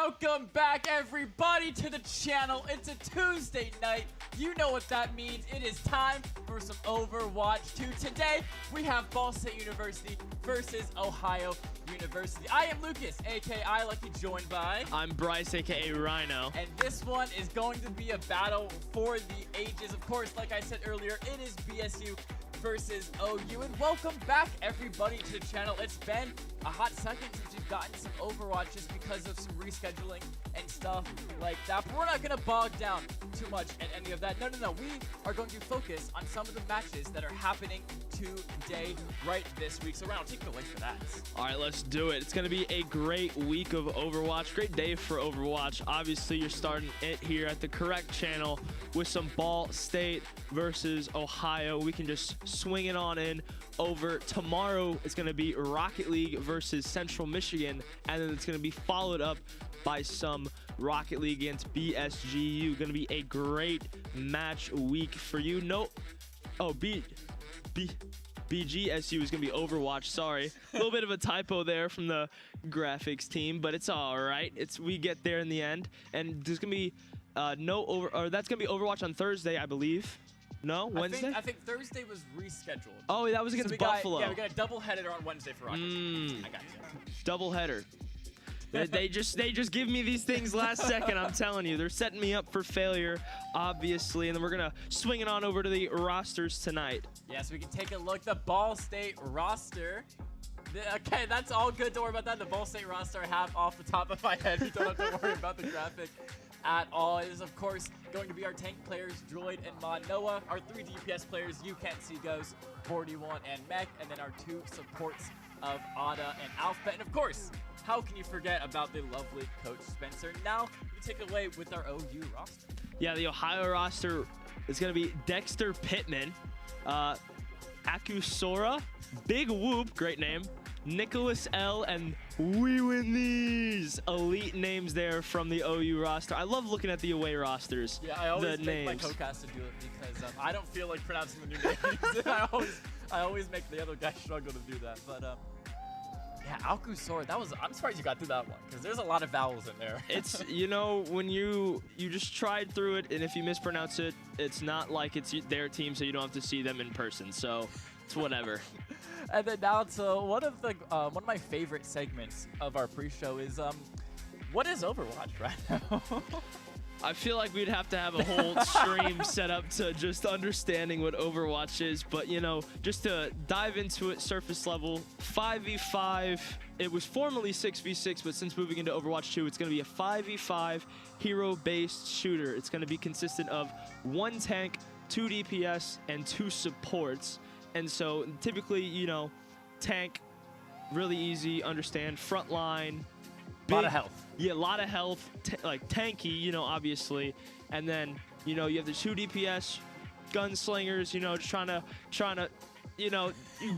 Welcome back, everybody, to the channel. It's a Tuesday night. You know what that means. It is time for some Overwatch 2. Today, we have Ball State University versus Ohio University. I am Lucas, a.k.a. Lucky, joined by... I'm Bryce, a.k.a. Rhino. And this one is going to be a battle for the ages. Of course, like I said earlier, it is BSU versus OU. And welcome back, everybody, to the channel. It's been a hot second since we've gotten some Overwatch just because of some rescheduling and stuff like that. But we're not going to bog down too much in any of that. No. We are going to focus on some of the matches that are happening today, right this week. So, Ronald, take it away for that. All right, let's do it. It's going to be a great week of Overwatch. Great day for Overwatch. Obviously, you're starting it here at the correct channel with some Ball State versus Ohio. We can just swing it on in over. Tomorrow, it's going to be Rocket League versus Central Michigan, and then it's going to be followed up by some Rocket League against BSGU. Going to be a great match week for you. BGSU is going to be Overwatch. Sorry. A little bit of a typo there from the graphics team, but it's all right. We get there in the end. And there's going to be that's going to be Overwatch on Thursday, I believe. No, Wednesday? I think Thursday was rescheduled. Oh, that was against Buffalo. We got a doubleheader on Wednesday for Rockets. I got you. Doubleheader. They just give me these things last second. I'm telling you, they're setting me up for failure, obviously. And then we're gonna swing it on over to the rosters tonight. Yes, we can take a look. The Ball State roster. Okay, that's all good. Don't worry about that. The Ball State roster I have off the top of my head. You don't have to worry about the graphic at all. It is, of course, going to be our tank players, Droid and Mod Noah. Our 3 DPS players, You Can't See Ghost, 41, and Mech. And then our 2 supports of Ada and Alphabet. And, of course, how can you forget about the lovely Coach Spencer? Now, we take it away with our OU roster. Yeah, the Ohio roster is going to be Dexter Pittman, Akusora, Big Whoop, great name, Nicholas L, and We Win These. Elite names there from the OU roster. I love looking at the away rosters. Yeah, I always make my co-cast to do it because I don't feel like pronouncing the new names. I always make the other guy struggle to do that. But yeah, Alkusor, I'm surprised you got through that one because there's a lot of vowels in there. It's, you know, when you just tried through it, and if you mispronounce it, it's not like it's their team, so you don't have to see them in person. So it's whatever. And then now to one of my favorite segments of our pre-show is what is Overwatch right now? I feel like we'd have to have a whole stream set up to just understanding what Overwatch is, but you know, just to dive into it surface level, 5v5. It was formerly 6v6, but since moving into Overwatch 2, it's going to be a 5v5 hero-based shooter. It's going to be consistent of 1 tank, 2 DPS, and 2 supports. And so typically, you know, tank, really easy, understand, front line. A lot of health. Yeah, a lot of health, like tanky, you know, obviously. And then, you know, you have the 2 DPS, gunslingers, you know, just trying to, you know,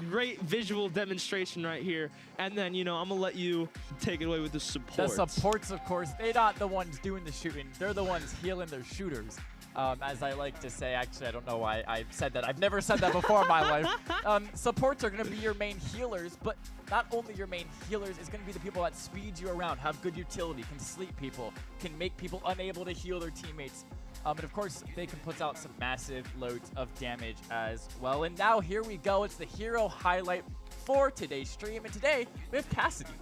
great visual demonstration right here. And then, you know, I'm going to let you take it away with the supports. The supports, of course, they're not the ones doing the shooting. They're the ones healing their shooters. As I like to say, actually, I don't know why I said that. I've never said that before in my life. Supports are going to be your main healers, but not only your main healers, it's going to be the people that speed you around, have good utility, can sleep people, can make people unable to heal their teammates. And of course, they can put out some massive loads of damage as well. And now here we go. It's the hero highlight for today's stream. And today, we have Cassidy.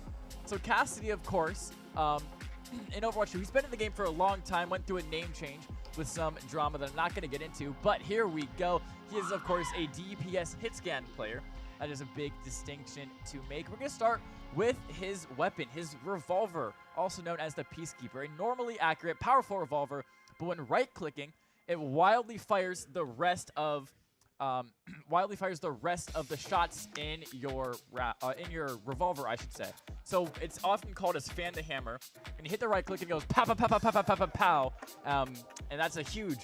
So Cassidy, of course, in Overwatch 2, he's been in the game for a long time, went through a name change with some drama that I'm not going to get into, but here we go. He is, of course, a DPS hit scan player. That is a big distinction to make. We're going to start with his weapon, his revolver, also known as the Peacekeeper. A normally accurate, powerful revolver, but when right-clicking, it wildly fires the rest of the shots in your revolver, I should say. So it's often called as fan the hammer, and you hit the right click and it goes pow pow pow pow pow pow pow pow, and that's a huge.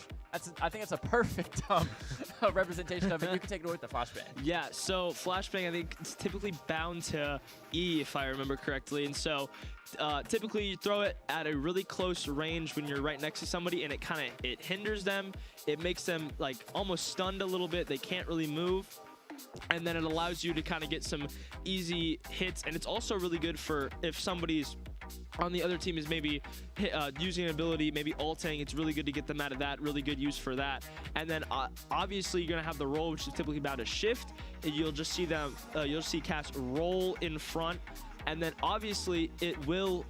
I think it's a perfect representation of it. You can take it away with the flashbang. Yeah, so flashbang, I think it's typically bound to E, if I remember correctly. And so typically you throw it at a really close range when you're right next to somebody, and it hinders them. It makes them like almost stunned a little bit. They can't really move. And then it allows you to kind of get some easy hits. And it's also really good for if somebody's on the other team is maybe using an ability, maybe ulting. It's really good to get them out of that, really good use for that. And then obviously you're going to have the roll, which is typically about a shift. And you'll just see them, you'll see Cass roll in front. And then obviously it will,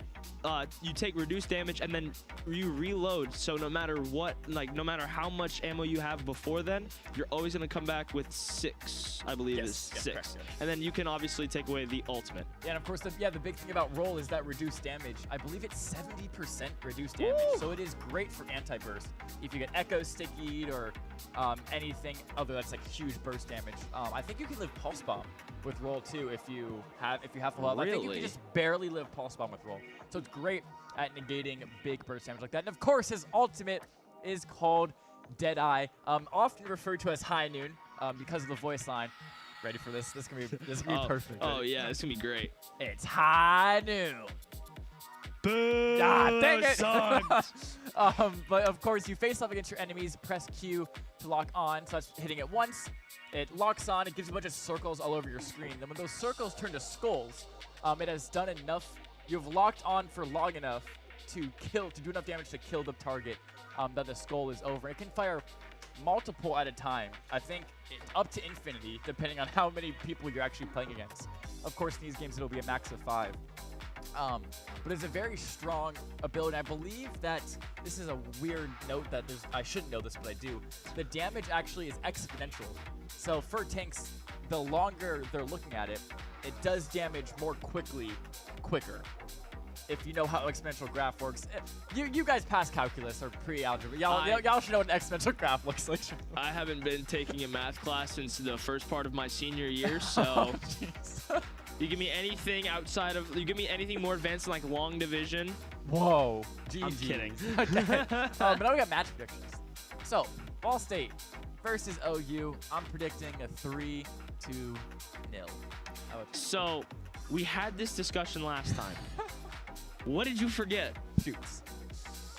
you take reduced damage and then you reload. So no matter what, like no matter how much ammo you have before then, you're always going to come back with 6, I believe is 6. Correct. And then you can obviously take away the ultimate. Yeah, and of course, the big thing about roll is that reduced damage. I believe it's 70% reduced damage, so it is great for anti-burst. If you get echo stickied or anything other that's like huge burst damage, I think you can live pulse bomb with roll too if you have full health. Really? I think you can just barely live pulse bomb with roll, so it's great at negating big burst damage like that. And of course, his ultimate is called Deadeye, often referred to as High Noon because of the voice line. Ready for this? This is gonna be perfect. Oh yeah, it's gonna be great. It's High Noon. Boo! Dang it! Sucks. But of course, you face off against your enemies. Press Q to lock on. So that's hitting it once. It locks on. It gives you a bunch of circles all over your screen. Then when those circles turn to skulls, it has done enough. You've locked on for long enough to do enough damage to kill the target. That the skull is over. It can fire multiple at a time. I think up to infinity, depending on how many people you're actually playing against. Of course, in these games, it'll be a max of 5. But it's a very strong ability. I believe that this is a weird note that I shouldn't know this, but I do. The damage actually is exponential. So for tanks, the longer they're looking at it, it does damage more quicker. If you know how exponential graph works. You guys pass calculus or pre-algebra. Y'all should know what an exponential graph looks like. I haven't been taking a math class since the first part of my senior year, so Oh, you give me anything more advanced than like long division. whoa. I'm kidding. Okay. But now we got match predictions. So, Ball State versus OU. I'm predicting a 3-2-0. So, we had this discussion last time. What did you forget? Shoots.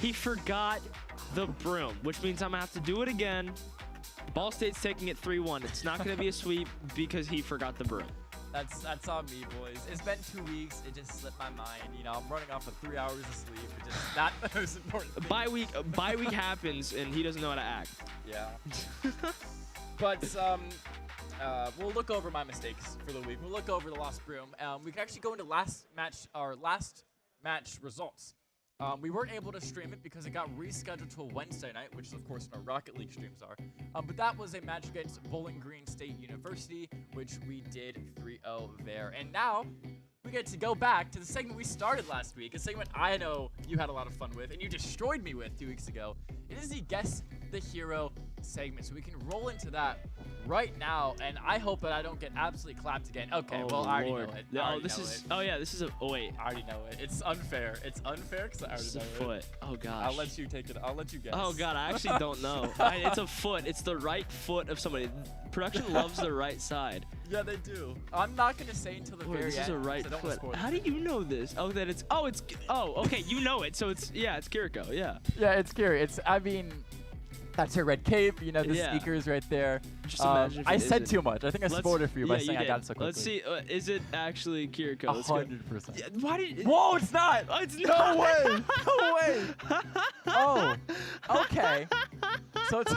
He forgot the broom, which means I'm going to have to do it again. Ball State's taking it 3-1. It's not going to be a sweep because he forgot the broom. That's on me, boys. It's been 2 weeks. It just slipped my mind. You know, I'm running off of 3 hours of sleep. It just not the most important thing. Bye week happens, and he doesn't know how to act. Yeah. But we'll look over my mistakes for the week. We'll look over the lost broom. We can actually go into last match results. We weren't able to stream it because it got rescheduled to a Wednesday night, which is of course when our Rocket League streams are. But that was a match against Bowling Green State University, which we did 3-0 there. And now we get to go back to the segment we started last week, a segment I know you had a lot of fun with and you destroyed me with 2 weeks ago. It is the Guess the Hero segment, so we can roll into that right now, and I hope that I don't get absolutely clapped again. Okay, Oh, well, I already Lord. know it. No, I already this know is. it. Oh yeah, this is a. Oh wait. I already know it. It's unfair. It's unfair because I already It's a know foot. it. Oh gosh. I'll let you take it. I'll let you guess. Oh god, I actually don't know. It's a foot. It's the right foot of somebody. Production loves the right side. Yeah, they do. I'm not gonna say until the Wait, very this end. is a right 'cause I don't wanna foot. spoil How it. do you know this? Oh, that it's. Oh, it's. Oh, okay. You know it. So it's. Yeah, it's Kiriko. Yeah. Yeah, it's scary. I mean, that's her red cape. You know, the Yeah. speakers right there. Just imagine if I it said isn't. too much. I think I spoiled it for you by saying I did. got it so quickly. Let's see. Is it actually Kiriko? Let's go. 100%. Yeah, why did? Whoa, it's not. Oh, it's not. No way. No way. Oh, okay. So it's.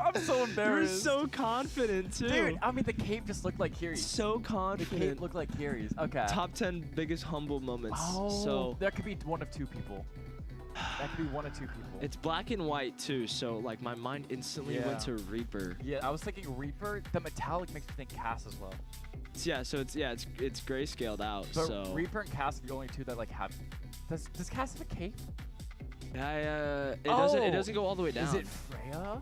I'm so You're embarrassed. so confident too. Dude, I mean, the cape just looked like Kiri's. So The confident. cape looked like Kiri's. Okay. Top 10 biggest humble moments. Oh, So that could be one of 2 people. That could be one of 2 people. it's black and white too. So like my mind instantly went to Reaper. Yeah, I was thinking Reaper. The metallic makes me think Cass as well. Yeah. So it's grayscaled out. But so Reaper and Cass are the only 2 that like have. Does Cass have a cape? it Oh, doesn't go all the way down. Is it Freya?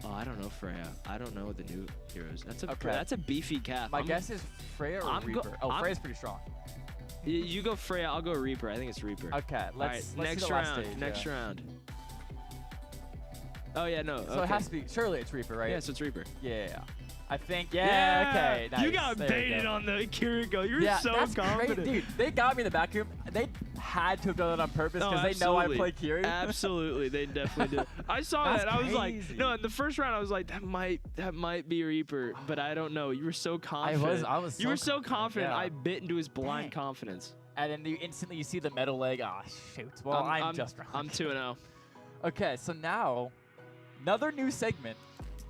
Oh, I don't know Freya. I don't know the new heroes. Okay. That's a beefy cap. My guess is Freya or Reaper. Freya's pretty strong. You go Freya. I'll go Reaper. I think it's Reaper. Okay, let's next see the last round. stage, Next yeah. round. Oh yeah, no. So it has to be. Surely it's Reaper, right? Yeah, so it's Reaper. Yeah. I think. Yeah. Okay. Nice. You got There we baited go. on the Kiriko. You're Yeah, so that's confident. great, dude. They got me in the back room. They had to have done it on purpose No, because they know I absolutely. play Kiri. Absolutely, they definitely did. I saw That's that. I was like, crazy. no. In the first round, I was like, that might be Reaper, but I don't know. You were so confident. I was. You were so confident. Yeah. I bit into his blind Dang. confidence. And then you see the metal leg. Ah, shoot. Well, I'm just wrong. I'm 2-0. Okay, so now another new segment.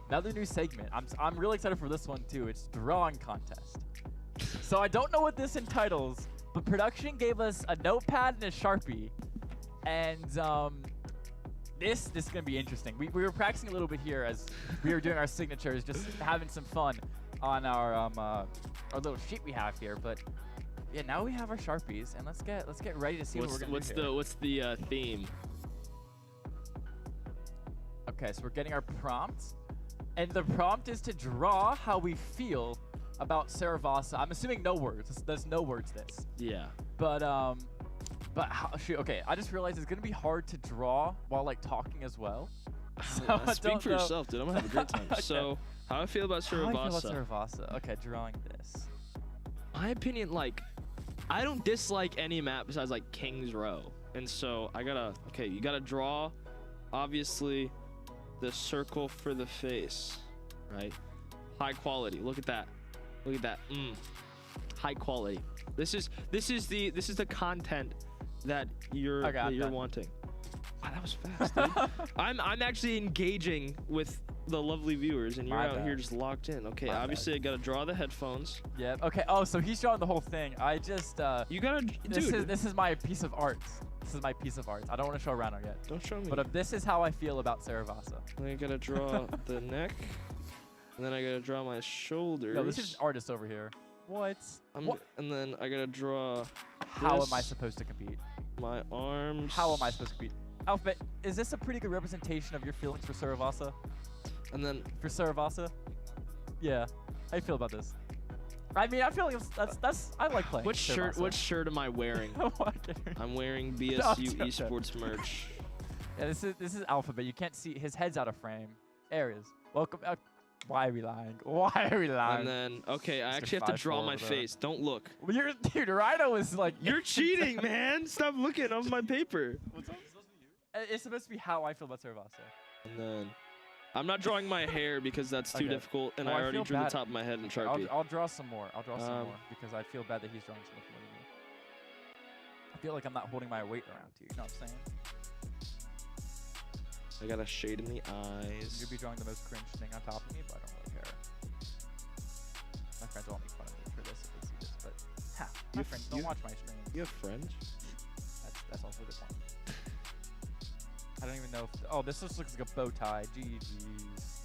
I'm really excited for this one too. It's drawing contest. So I don't know what this entitles, but production gave us a notepad and a Sharpie, and this is gonna be interesting. We were practicing a little bit here as we were doing our signatures, just having some fun on our little sheet we have here. But yeah, now we have our Sharpies, and let's get ready to see what we're gonna do here. What's the theme? Okay, so we're getting our prompt, and the prompt is to draw how we feel about Saravasa. I'm assuming no words. There's no words this. Yeah. But shoot, okay, I just realized it's gonna be hard to draw while like talking as well. So Speak for yourself, dude. I'm gonna have a great time. Okay. So, how I feel about Saravasa? How I feel about Saravasa? Okay, drawing this. My opinion, like, I don't dislike any map besides like King's Row, and so you gotta draw, obviously, the circle for the face, right? High quality. Look at that. Look at that. High quality. This is the content that you're wanting. Wow, that was fast, dude. I'm actually engaging with the lovely viewers, and you're out here just locked in. Okay, obviously I gotta draw the headphones. Yep. Okay. Oh, so he's drawing the whole thing. I just you gotta. This is my piece of art. This is my piece of art. I don't want to show Rano yet. Don't show me. But this is how I feel about Saravasa. I gotta draw the neck, and then I gotta draw my shoulders. No, this is artist over here. What? And then I gotta draw. How am I supposed to compete? My arms. How am I supposed to compete? Alphabet, is this a pretty good representation of your feelings for Saravasa? And then for Saravasa? Yeah. How do you feel about this? I mean, I feel like that's I like playing. What shirt am I wearing? I'm wearing BSU Esports merch. Yeah, this is Alphabet. You can't see his head's out of frame. There he is. Welcome. Why are we lying? Why are we lying? And then I actually have to draw my face. Don't look. Well, dude, Rhino is like. You're cheating, man. Stop looking on my paper. What's up? It's supposed to be how I feel about Saravasa. And then I'm not drawing my hair because that's too difficult, and I already drew the top of my head in Sharpie. I'll draw some more. I'll draw some more because I feel bad that he's drawing so much more than me. I feel like I'm not holding my weight around too. You know what I'm saying? I got a shade in the eyes. You'll be drawing the most cringe thing on top of me, but I don't really care. My friends will make fun of me for this if they see this, but my friends don't watch my stream. You have friends? That's also a good point. I don't even know if... Oh, this just looks like a bow tie. GG's.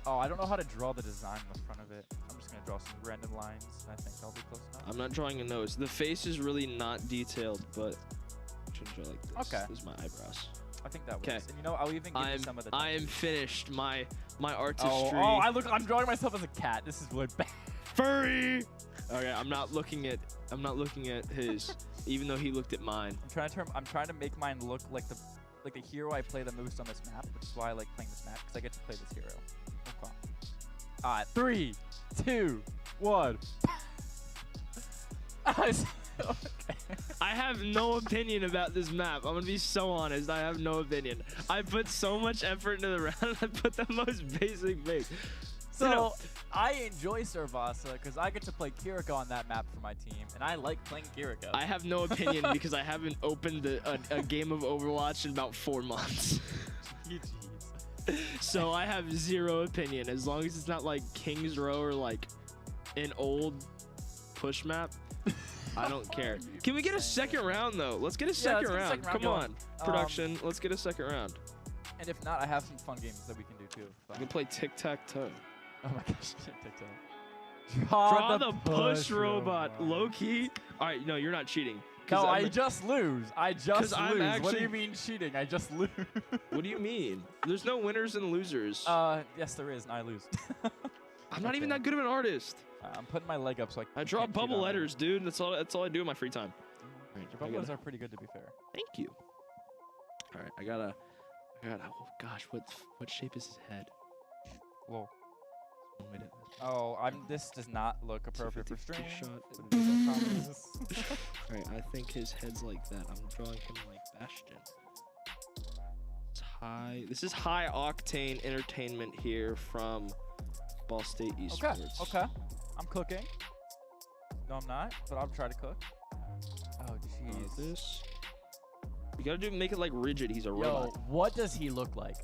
Oh, I don't know how to draw the design on the front of it. I'm just going to draw some random lines. I think I'll be close enough. I'm not drawing a nose. The face is really not detailed, but I should draw like this. Okay. This is my eyebrows. I think that works. And you know, I'll even give you some of the... I am finished. My artistry... Oh, I'm drawing myself as a cat. This is really bad. Furry! Okay, I'm not looking at his, even though he looked at mine. I'm trying to make mine look like the hero I play the most on this map, which is why I like playing this map, because I get to play this hero. Okay. Alright, 3, 2, 1. Okay. I have no opinion about this map. I'm gonna be so honest. I have no opinion. I put so much effort into the round, and I put the most basic thing. So, I enjoy Saravasa because I get to play Kiriko on that map for my team, and I like playing Kiriko. I have no opinion because I haven't opened a game of Overwatch in about 4 months. So I have zero opinion. As long as it's not like King's Row or like an old push map, I don't care. Can we get a second round though? Let's get a second round. Come on, production. Let's get a second round. And if not, I have some fun games that we can do too. We can play tic-tac-toe. Oh my gosh, tic-tac-toe. Draw the push robot. Low key. All right, no, you're not cheating. No, I just lose. I just lose. Actually, what do you mean cheating? I just lose. What do you mean? There's no winners and losers. Yes, there is, and I lose. I'm not even that good of an artist. I'm putting my leg up so I draw bubble letters, dude. That's all I do in my free time. Your bubble letters are pretty good, to be fair. Thank you. All right, I gotta. Oh gosh, what shape is his head? Whoa. Oh, this does not look appropriate for stream. Alright, I think his head's like that. I'm drawing him like Bastion. It's high. This is high octane entertainment here from Ball State Esports. Okay. I'm cooking. No, I'm not. But I'll try to cook. Oh, jeez. This. You gotta make it like rigid. He's a Yo, robot. what does he look like?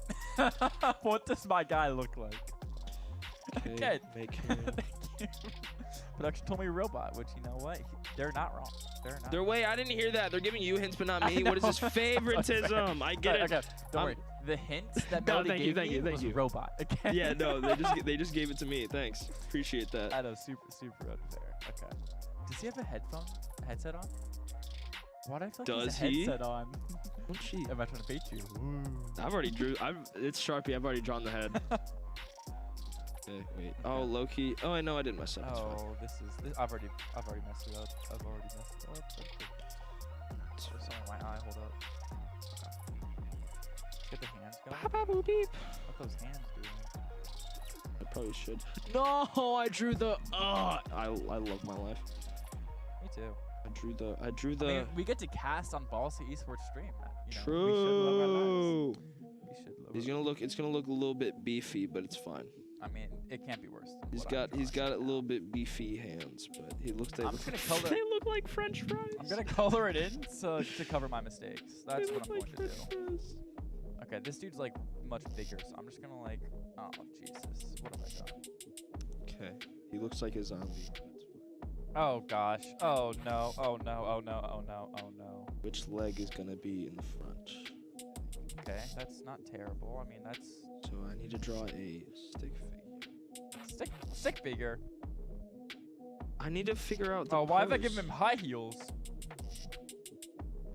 What does my guy look like? Okay. Make him. Production told me robot, which you know what? They're not wrong. They're not. Their way. I didn't hear that. They're giving you hints, but not me. What is this favoritism? I get it. Okay, don't worry. The hints that No, Melody gave me was robot. Okay. Yeah, no, they just gave it to me. Thanks. Appreciate that. I know, super unfair. Okay. Does he have a headset on? Why do I feel like Does he he? has a headset on? Don't cheat. Am I trying to bait you? Ooh. I've already drew. It's Sharpie. I've already drawn the head. Okay, wait. Oh, low-key. Oh, I know I didn't mess up. Oh, this. I've already messed it up. Okay. It's just on my eye. Hold up. Okay. Get the hands going. What those hands doing? I probably should. No, I drew the. I love my life. Me too. I drew the. I mean, we get to cast on Ballsy Esports stream. You know, True. We should love our lives. We should love He's gonna look. It's gonna look a little bit beefy, but it's fine. I mean, it can't be worse. He's got a little bit beefy hands, but he looks like. I'm just gonna color. They look like French fries. I'm gonna color it in to cover my mistakes. That's what I'm going to do. Okay, this dude's like much bigger, so I'm just gonna like. Oh Jesus, what have I done? Okay, he looks like a zombie. Oh gosh. Oh no. Oh no. Oh no. Oh no. Oh no. Which leg is gonna be in the front? Okay, that's not terrible. I mean, that's. So I need to draw a stick figure. Stick figure. I need to figure out the Oh, why have I pose. given him high heels?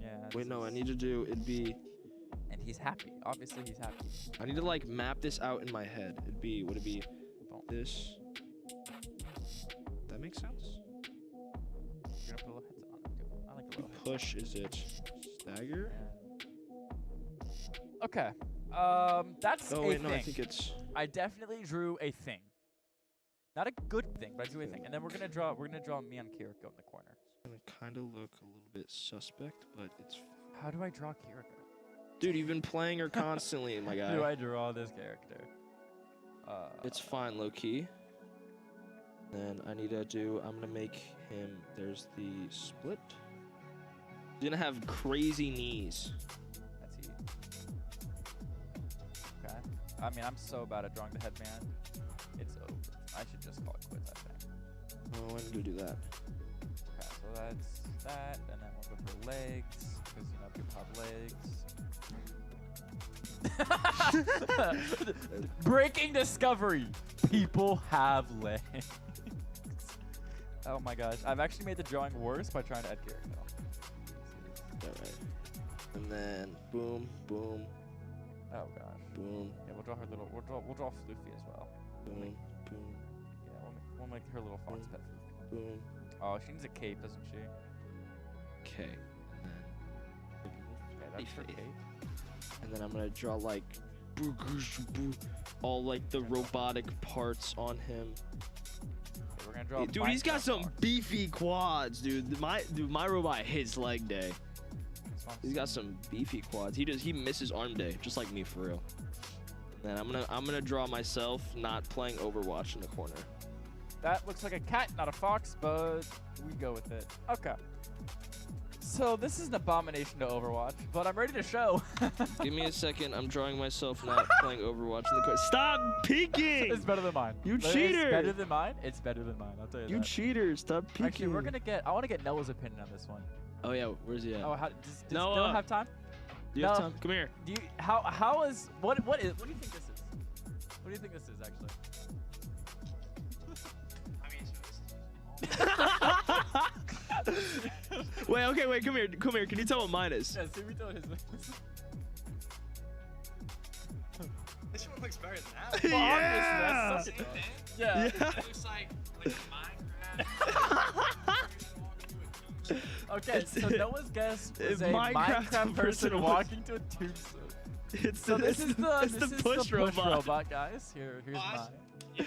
Yeah. Wait, no, I need to do, it'd be. And he's happy. Obviously, he's happy. I need to like map this out in my head. Would it be this? That makes sense? You're gonna put a little headset on it. I like a little Push, is it stagger? Yeah. Okay. That's Oh, a wait, no, thing. I think it's. I definitely drew a thing. Not a good thing, but I drew a thing. And then we're gonna draw me and Kiriko in the corner. It's gonna kind of look a little bit suspect, but it's. How do I draw Kiriko? Dude, you've been playing her constantly, my guy. How do I draw this character? It's fine, low key. Then I need to do. I'm gonna make him. There's the split. He's gonna have crazy knees. That's he. Okay. I mean, I'm so bad at drawing the headband. It's over. I should just call it quits, I think. Oh, I need to do that. Okay, so that's that, and then we'll go for legs, because you know people have legs. Breaking discovery. People have legs. Oh my gosh. I've actually made the drawing worse by trying to add character. Alright. And then boom, boom, Oh gosh. boom, Yeah, we'll draw her little. We'll draw Floofy as well. boom, boom, Yeah, we'll make her little fox pet. boom. Oh, she needs a cape, doesn't she? Okay. Okay, that's her Faith. cape. And then I'm gonna draw like all like the robotic parts on him. Okay, we're gonna draw. Dude, he's got Minecraft some fox. beefy quads, dude. My robot hits leg day. This one's- He's got some beefy quads. He misses arm day, just like me for real. And then I'm gonna draw myself not playing Overwatch in the corner. That looks like a cat, not a fox, but we go with it. Okay. So this is an abomination to Overwatch, but I'm ready to show. Give me a second. I'm drawing myself not playing Overwatch in the corner. Stop peeking! It's better than mine. You But cheater! It's better than mine. It's better than mine. I'll tell you You that. cheater! Stop peeking! Actually, we're gonna get. I want to get Noah's opinion on this one. Oh yeah, where's he at? Oh, does Noah. Noah have time? Do you have no. time? Come here. Do you? How is what do you think this is? What do you think this is actually? Wait, okay, wait, come here. Can you tell what mine is? Yeah, see, we tell his. This one looks better than that. Well, Yeah! obviously, that's such a- yeah. It looks like Minecraft. Okay, so Noah's guess was a Minecraft Minecraft person was- walking to a tombstone. It's So this is the push robot. robot, guys. Here's Oh, mine. Yeah,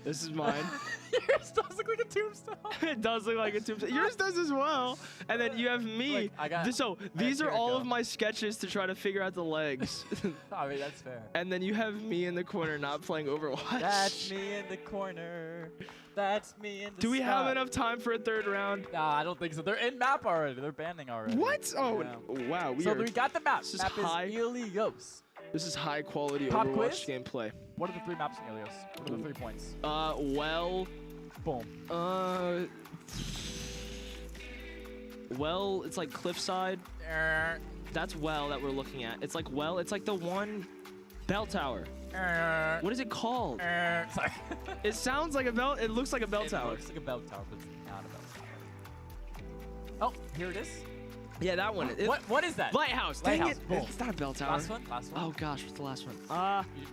This is mine. Yours does look like a tombstone. It does look like a tombstone. Yours does as well. And then you have me. Look, I got. So these are all of my sketches to try to figure out the legs. I mean, that's fair. And then you have me in the corner not playing Overwatch. That's me in the corner. That's me in the Do we have sky. enough time for a third round? Nah, I don't think so. They're in map already. They're banning already. What? Oh, Yeah. wow. So we got the map. This is Map high. is Ilios. This is high quality Pop Overwatch quiz? gameplay. What are the 3 maps in Ilios? What are the 3 points? Well, Boom. well, it's like cliffside. That's well that we're looking at. It's like well, it's like the one bell tower. What is it called? Sorry. It sounds like a bell. It looks like a bell It tower. looks like a bell tower, but it's not a bell tower. Oh, here it is. Yeah, that one. What is that? Lighthouse. Dang Lighthouse, it. boom. It's not a bell tower. Last one? Last one? Oh gosh, what's the last one?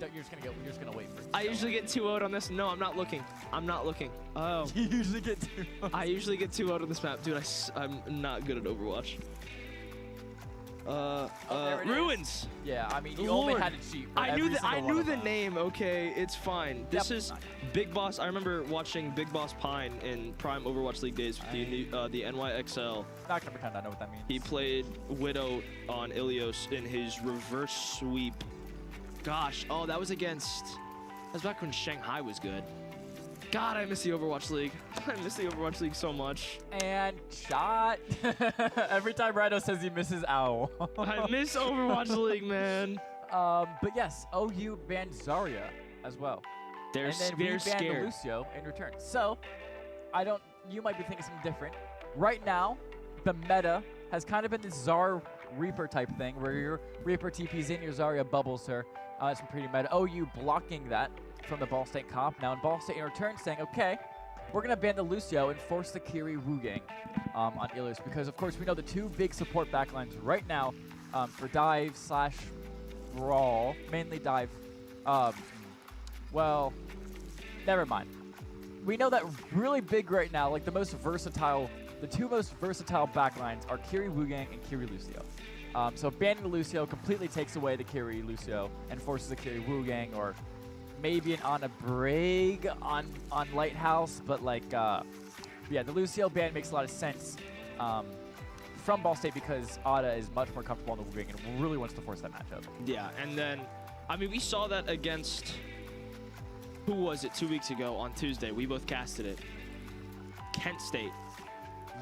You're just gonna wait for it. I usually get 2-0'd on this. No, I'm not looking. I'm not looking. Oh. You usually get 2. I usually get 2-0'd on this map. Dude, I'm not good at Overwatch. there it is. Ruins. Yeah, I mean, you Lord. only had to cheat. For I every knew the single one of the them. name. Okay, it's fine. This Yep. is Big Boss. I remember watching Big Boss Pine in Prime Overwatch League days with the NYXL. Not gonna pretend I know what that means. He played Widow on Ilios in his reverse sweep. Gosh, oh, that was against. That was back when Shanghai was good. God, I miss the Overwatch League. I miss the Overwatch League so much. And shot. Every time Rhino says he misses owl. I miss Overwatch League, man. But yes, OU banned Zarya as well. They're and then we banned scared. Lucio in return. So, you might be thinking something different. Right now, the meta has kind of been this Zar Reaper type thing where your Reaper TPs in, your Zarya bubbles her. It's been pretty meta. OU blocking that from the Ball State comp now, and Ball State in return saying, okay, we're going to ban the Lucio and force the Kiri Wu gang on Ilios, because of course we know the 2 big support backlines right now for dive/brawl, mainly dive. Well, never mind. We know that really big right now, like the 2 most versatile backlines are Kiri Wu gang and Kiri Lucio. So banning the Lucio completely takes away the Kiri Lucio and forces the Kiri Wu gang, or maybe an Ana Brig on Lighthouse, but like, yeah, the Lucio ban makes a lot of sense from Ball State because Ada is much more comfortable on the Wu gang and really wants to force that matchup. Yeah, and then, I mean, we saw that against, who was it, 2 weeks ago on Tuesday? We both casted it. Kent State.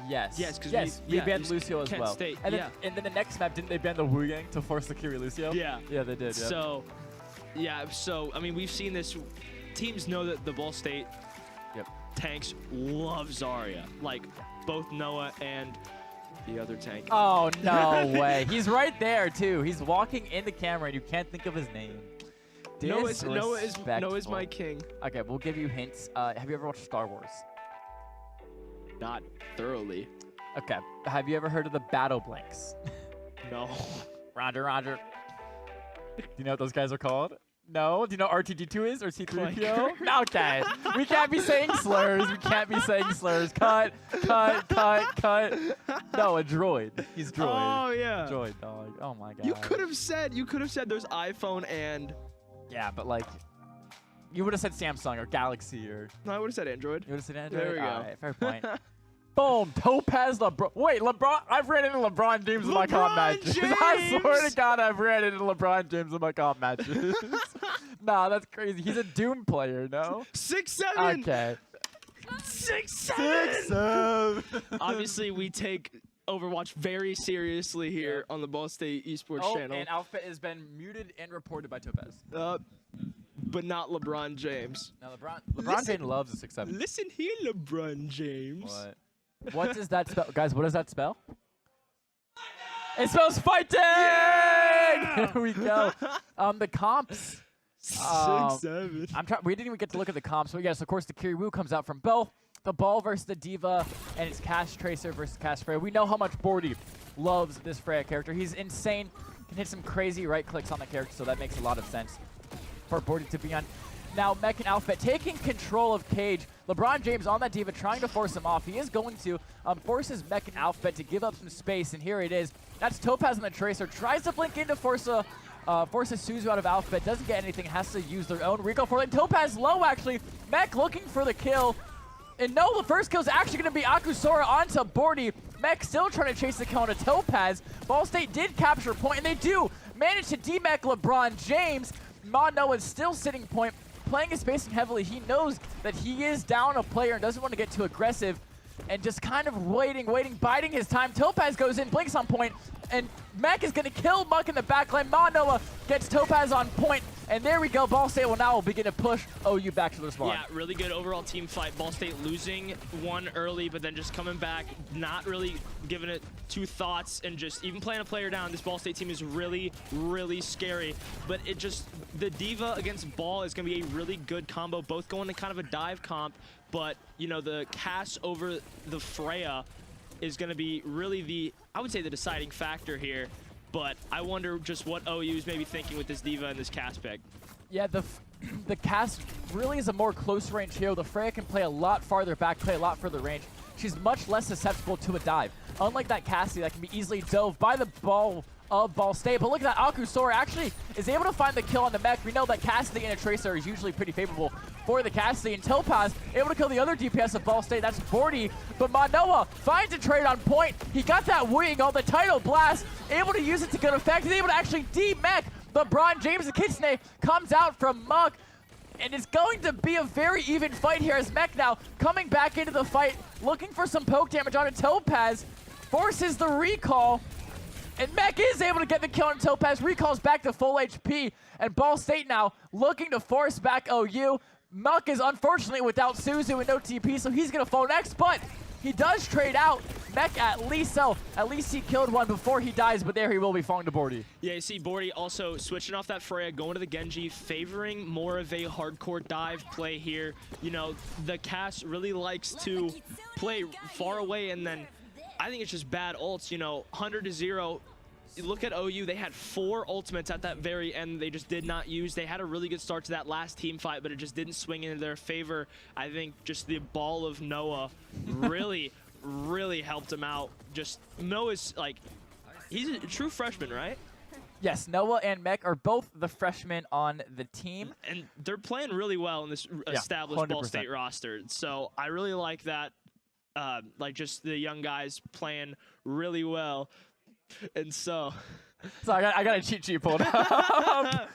Yes. Yes, because we banned Lucio as Kent well. State, And then the next map, didn't they ban the Wu gang to force the Kiri Lucio? Yeah. Yeah, they did. Yeah. So, yeah, so, I mean, we've seen this. Teams know that the Ball State tanks love Zarya. Like, both Noah and the other tank. Oh, no way. He's right there, too. He's walking in the camera, and you can't think of his name. Noah is my king. Okay, we'll give you hints. Have you ever watched Star Wars? Not thoroughly. Okay. Have you ever heard of the Battle Blanks? No. Roger, Roger. Do you know what those guys are called? No? Do you know what RTG2 is or C3PO? Okay. We can't be saying slurs. We can't be saying slurs. Cut. No, a droid. He's droid. Oh, yeah. Droid, dog. Oh, my God. You could have said there's iPhone and... Yeah, but like... You would have said Samsung or Galaxy or... No, I would have said Android. You would have said Android? There we go. All right, fair point. Boom. Topaz LeBron. Wait, LeBron. I've ran into LeBron James in my comp matches. I swear to God, I've ran into LeBron James in my comp matches. Nah, that's crazy. He's a Doom player, no? 6'7". Okay. 6'7". Obviously, we take Overwatch very seriously here on the Ball State Esports channel. And Alphabet has been muted and reported by Topaz. But not LeBron James. Now, LeBron James loves a 6'7". Listen here, LeBron James. What does that spell? Guys, what does that spell? It spells fighting! Yeah! Here we go. The comps. 6'7". We didn't even get to look at the comps. So yes, of course, the Kiri Wu comes out from both the Ball versus the Diva, and it's Cash Tracer versus Cash Freya. We know how much Bordy loves this Freya character. He's insane. Can hit some crazy right clicks on the character, so that makes a lot of sense for Bordy to be on. Now, Mech and Alphabet taking control of Cage. LeBron James on that Diva trying to force him off. He is going to forces Mech and Alphabet to give up some space, and here it is. That's Topaz on the Tracer. Tries to blink in to force a Forces Suzu out of Alphabet, doesn't get anything, has to use their own recall for it. Topaz low, actually. Mech looking for the kill. And no, the first kill is actually going to be Akusora onto Bordy. Mech still trying to chase the kill onto Topaz. Ball State did capture point, and they do manage to demech LeBron James. Noah is still sitting point, playing his spacing heavily. He knows that he is down a player and doesn't want to get too aggressive. And just kind of waiting, biding his time. Topaz goes in, blinks on point, and Mech is going to kill Muck in the backline. Noah gets Topaz on point, and there we go. Ball State will now begin to push OU back to the spawn. Yeah, really good overall team fight. Ball State losing one early, but then just coming back, not really giving it two thoughts, and just even playing a player down. This Ball State team is really, really scary. But it just, the Diva against Ball is going to be a really good combo, both going to kind of a dive comp. But, you know, the Cass over the Freya is going to be really the, I would say, the deciding factor here. But I wonder just what OU is maybe thinking with this Diva and this Cass pick. Yeah, the Cass really is a more close range hero. The Freya can play a lot farther back, play a lot further range. She's much less susceptible to a dive. Unlike that Cassie that can be easily dove by the ball of Ball State. But look at that, Akusora actually is able to find the kill on the Mech. We know that Cassidy and a Tracer is usually pretty favorable for the Cassidy, and Topaz able to kill the other DPS of Ball State. That's Bordy, but Manoa finds a trade on point. He got that wing on the Tidal Blast, able to use it to good effect. He's able to actually de-mech LeBron James. The Kitsune comes out from Muck, and it's going to be a very even fight here as Mech now coming back into the fight, looking for some poke damage on a Topaz, forces the recall, and Mech is able to get the kill on Topaz, recalls back to full HP, and Ball State now looking to force back OU. Muck is unfortunately without Suzu and no TP, so he's going to fall next, but he does trade out. Mech at least he killed one before he dies, but there he will be falling to Bordy. Yeah, you see Bordy also switching off that Freya, going to the Genji, favoring more of a hardcore dive play here. You know, the Cass really likes to play far away, and then I think it's just bad ults, you know, 100-0. Look at OU, they had 4 ultimates at that very end they just did not use. They had a really good start to that last team fight, but it just didn't swing into their favor. I think just the ball of Noah really, really helped him out. Just, Noah's like, he's a true freshman, right? Yes, Noah and Mech are both the freshmen on the team. And they're playing really well in this established 100%. Ball State roster. So I really like that, like just the young guys playing really well. And so I got a cheat sheet pulled up.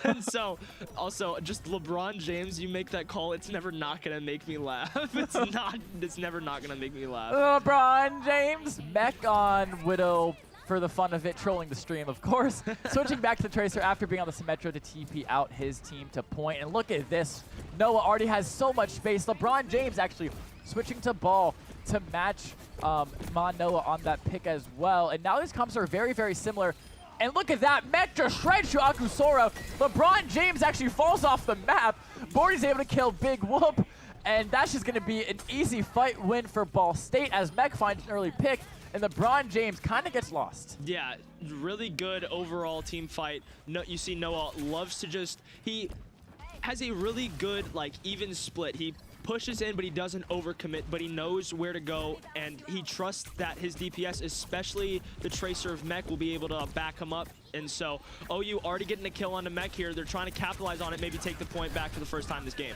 And so also just LeBron James, you make that call, it's never not gonna make me laugh. It's never not gonna make me laugh. LeBron James, Mech on Widow for the fun of it, trolling the stream, of course. Switching back to the Tracer after being on the Symmetro to TP out his team to point. And look at this. Noah already has so much space. LeBron James actually switching to Ball to match Noah on that pick as well. And now these comps are very, very similar. And look at that, Mech just shreds to Akusora. LeBron James actually falls off the map. Bordy's able to kill Big Whoop. And that's just going to be an easy fight win for Ball State as Mech finds an early pick. And LeBron James kind of gets lost. Yeah, really good overall team fight. No, you see Noah loves to just, he has a really good, like, even split. He pushes in, but he doesn't overcommit, but he knows where to go, and he trusts that his DPS, especially the Tracer of Mech, will be able to back him up. And so OU already getting a kill on the Mech here. They're trying to capitalize on it, maybe take the point back for the first time this game.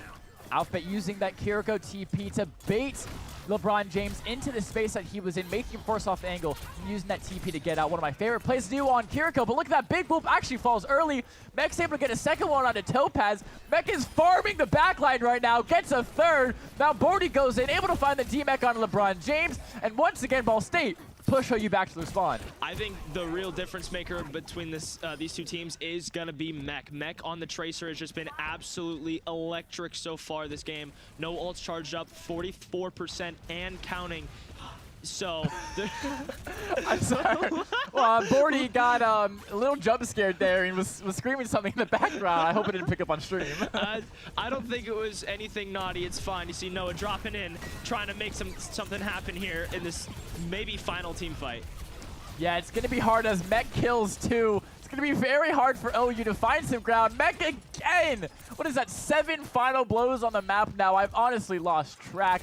Alphabet using that Kiriko TP to bait LeBron James into the space that he was in, making him force off the angle, and using that TP to get out. One of my favorite plays to do on Kiriko, but look at that, Big Whoop actually falls early. Mech's able to get a second one onto Topaz. Mech is farming the backline right now, gets a third. Now Bordy goes in, able to find the D-Mech on LeBron James, and once again, Ball State push OU back to the spawn. I think the real difference maker between this these two teams is going to be Mech. Mech on the Tracer has just been absolutely electric so far this game. No ults charged up, 44% and counting. So, I'm sorry. Well, Bordy got a little jump scared there and was screaming something in the background. I hope it didn't pick up on stream. I don't think it was anything naughty. It's fine. You see Noah dropping in, trying to make something happen here in this maybe final team fight. Yeah, it's going to be hard as Mech kills too. It's going to be very hard for OU to find some ground. Mech again! What is that, 7 final blows on the map now? I've honestly lost track.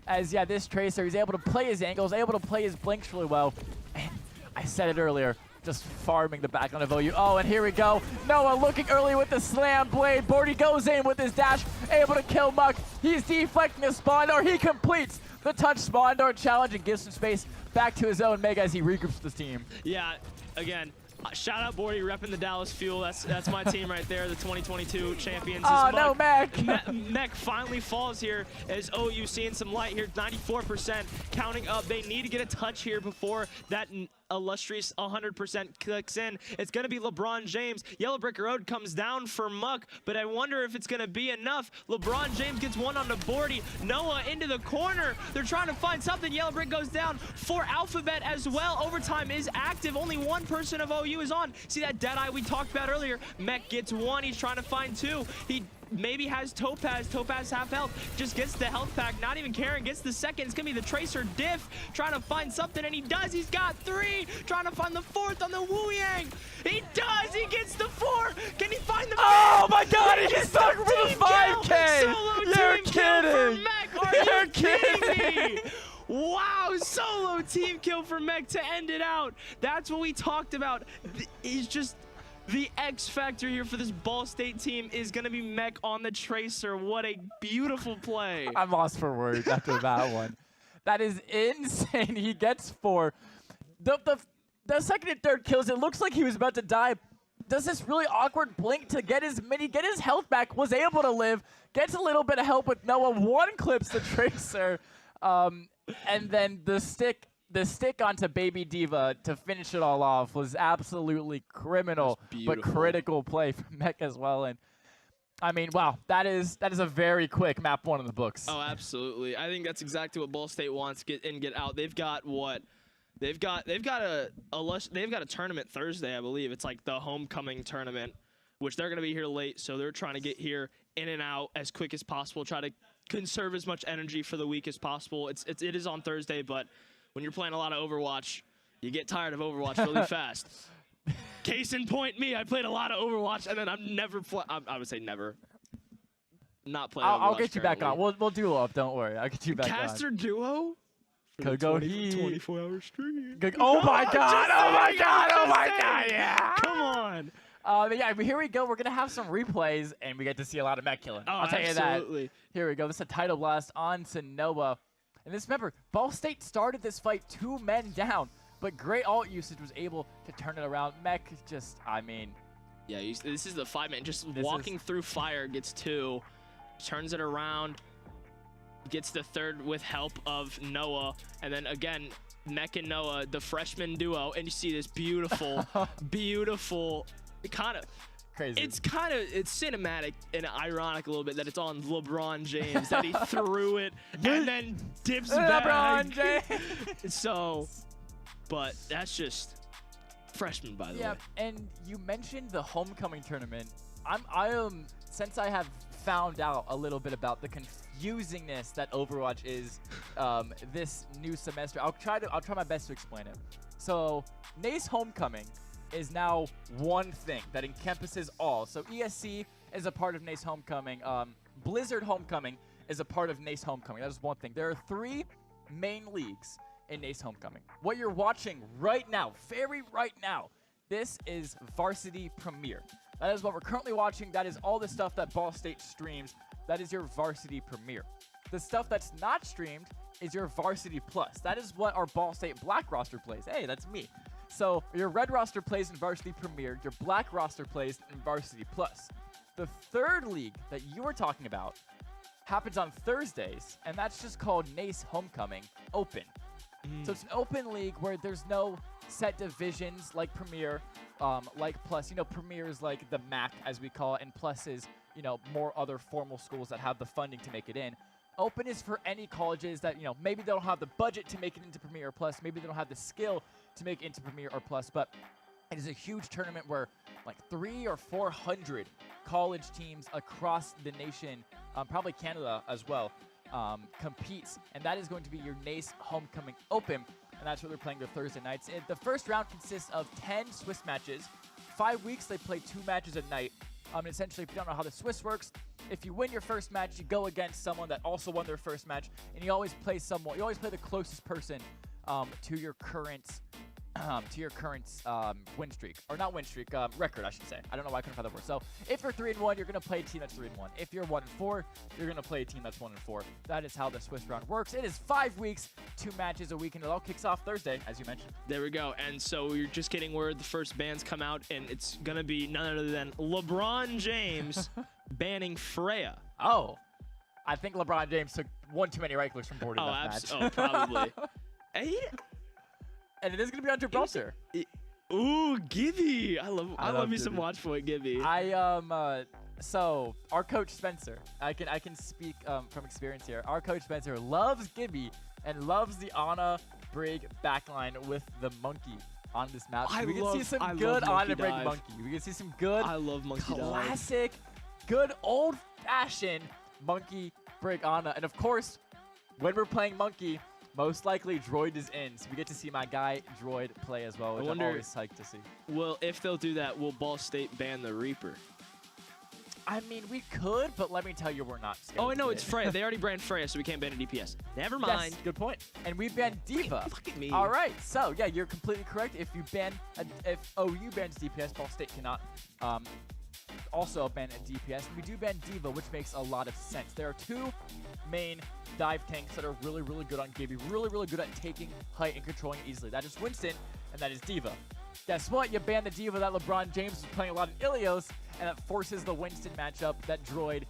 As, yeah, this Tracer, he's able to play his angles, able to play his blinks really well. And I said it earlier, just farming the back of OU. Oh, and here we go. Noah looking early with the slam blade. Bordy goes in with his dash, able to kill Muck. He's deflecting the spawn door. He completes the touch spawn door challenge and gives some space back to his own Meg as he regroups with his team. Yeah, again, shout out Bordy repping the Dallas Fuel. That's my team right there, the 2022 champions. Oh, no, Meg. Meg finally falls here as OU seeing some light here, 94%, counting up. They need to get a touch here before that illustrious 100% clicks in. It's going to be LeBron James. Yellow Brick Road comes down for Muck, but I wonder if it's going to be enough. LeBron James gets one on the Bordy. Noah into the corner. They're trying to find something. Yellow Brick goes down for Alphabet as well. Overtime is active. Only one person of OU is on. See that Deadeye we talked about earlier? Mech gets one. He's trying to find two. He maybe has Topaz. Topaz half health. Just gets the health pack. Not even caring. Gets the second. It's going to be the Tracer Diff. Trying to find something, and he does. He's got three. Trying to find the fourth on the Wu Yang. He does. He gets the four. Can he find the fifth? Oh, my God. He gets stuck for the 5K. Solo You're team kill for kidding. Mech. Are You're you kidding me? Wow, solo team kill for Mech to end it out. That's what we talked about. He's just... The X factor here for this Ball State team is going to be Mech on the Tracer. What a beautiful play. I'm lost for words after that one. That is insane. He gets 4. The second and third kills, it looks like he was about to die. Does this really awkward blink to get his health back, was able to live, gets a little bit of help with Noah, one clips the Tracer, and then the stick onto Baby Diva to finish it all off was absolutely criminal, but critical play from Mech as well. And I mean, wow, that is a very quick map 1 in the books. Oh, absolutely. I think that's exactly what Ball State wants. Get in, get out. They've got what? They've got a tournament Thursday, I believe. It's like the homecoming tournament, which they're gonna be here late, so they're trying to get here in and out as quick as possible. Try to conserve as much energy for the week as possible. It is on Thursday, but when you're playing a lot of Overwatch, you get tired of Overwatch really fast. Case in point, me. I played a lot of Overwatch, and then I'm never I would say never. Not playing Overwatch I'll get you back currently. on. We'll duo up. Don't worry. I'll get you back Caster on. duo? Could go Heat. 24-hour stream. Oh my God! Oh my God! Oh my saying. God! Yeah! Come on. Yeah, but here we go. We're gonna have some replays, and we get to see a lot of Mech killing. Oh, I'll tell you that. absolutely. Here we go. This is a title blast on to Noah. And this, remember, Ball State started this fight 2 men down, but great ult usage was able to turn it around. Mech just, I mean. Yeah, this is the 5-man. Just walking through fire, gets 2, turns it around, gets the third with help of Noah, and then again, Mech and Noah, the freshman duo, and you see this beautiful, beautiful, kind of. Crazy. It's cinematic and ironic a little bit that it's on LeBron James, that he threw it and then dips back. LeBron James. So, but that's just freshman, by the way. Yeah, and you mentioned the homecoming tournament. Since I have found out a little bit about the confusingness that Overwatch is this new semester, I'll try my best to explain it. So, NACE Homecoming is now one thing that encompasses all. So ESC is a part of NACE Homecoming. Blizzard Homecoming is a part of NACE Homecoming. That is one thing. There are 3 main leagues in NACE Homecoming. What you're watching right now, very right now, this is Varsity Premier. That is what we're currently watching. That is all the stuff that Ball State streams. That is your Varsity Premier. The stuff that's not streamed is your Varsity Plus. That is what our Ball State Black roster plays. Hey, that's me. So your red roster plays in Varsity Premier, your black roster plays in Varsity Plus. The third league that you were talking about happens on Thursdays, and that's just called NACE Homecoming Open. So it's an open league where there's no set divisions like Premier, like Plus. You know, Premier is like the MAC, as we call it, and Plus is, you know, more other formal schools that have the funding to make it in. Open is for any colleges that, you know, maybe they don't have the budget to make it into Premier or Plus, maybe they don't have the skill to make it into Premier or Plus, but it is a huge tournament where like 300 or 400 college teams across the nation, probably Canada as well, competes, and that is going to be your NACE Homecoming Open, and that's what they're playing their Thursday nights. The first round consists of 10 Swiss matches. 5 weeks, they play 2 matches a night. And essentially, if you don't know how the Swiss works, if you win your first match, you go against someone that also won their first match, and you always play the closest person to your current to your current win streak, or not win streak, record, I should say. I don't know why I couldn't find the word. So if you're 3-1, you're gonna play a team that's 3-1. If you're 1-4, you're gonna play a team that's 1-4. That is how the Swiss round works. It is 5 weeks, 2 matches a week, and it all kicks off Thursday, as you mentioned. There we go. And so you're just getting word the first bans come out, and it's gonna be none other than LeBron James banning Freya. Oh, I think LeBron James took one too many right clicks from Bordy that match. Oh, probably. And it is going to be on Gibraltar. Ooh, Gibby. I love me some watch point Gibby. So our coach Spencer, I can speak from experience here. Our coach Spencer loves Gibby and loves the Ana Brig backline with the monkey on this map. So we can see some good Ana Brig monkey. We can see some good classic, good old-fashioned monkey Brig Ana. And of course, when we're playing monkey, most likely Droid is in, so we get to see my guy Droid play as well, which I'm always psyched to see. Well, if they'll do that, will Ball State ban the Reaper? I mean, we could, but let me tell you, we're not scared. Oh, I know, it's Freya. They already banned Freya, so we can't ban a DPS. Never mind. Yes, good point. And we banned D.Va. Look at me. All right, so yeah, you're completely correct. If you ban, if OU bans DPS, Ball State cannot also ban a DPS. We do ban D.Va, which makes a lot of sense. There are 2 main dive tanks that are really, really good on Gibby, really, really good at taking height and controlling it easily. That is Winston, and that is D.Va. Guess what? You ban the D.Va that LeBron James is playing a lot in Ilios, and that forces the Winston matchup. That Droid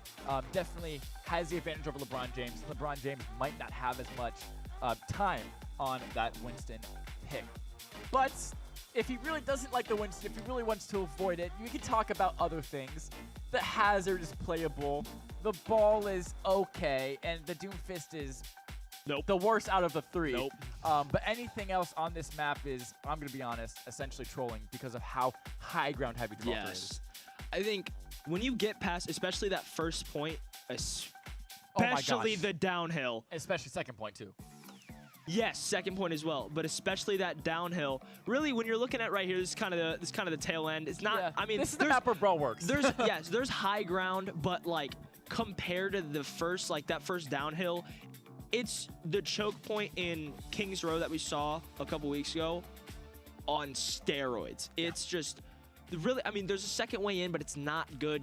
definitely has the advantage over LeBron James. LeBron James might not have as much time on that Winston pick. But if he really doesn't like the Winston, if he really wants to avoid it, you can talk about other things. The Hazard is playable, the ball is okay, and the Doomfist is the worst out of the 3. But anything else on this map is, I'm going to be honest, essentially trolling because of how high ground heavy Gibraltar is. I think when you get past, especially that first point, especially the downhill. Especially second point, too. Yes, second point as well, but especially that downhill. Really, when you're looking at right here, this is kind of the tail end. It's not. Yeah. I mean, this is the map where Brawl works. There's high ground, but like compared to the first, like that first downhill, it's the choke point in Kings Row that we saw a couple weeks ago on steroids. It's just really. I mean, there's a second way in, but it's not good.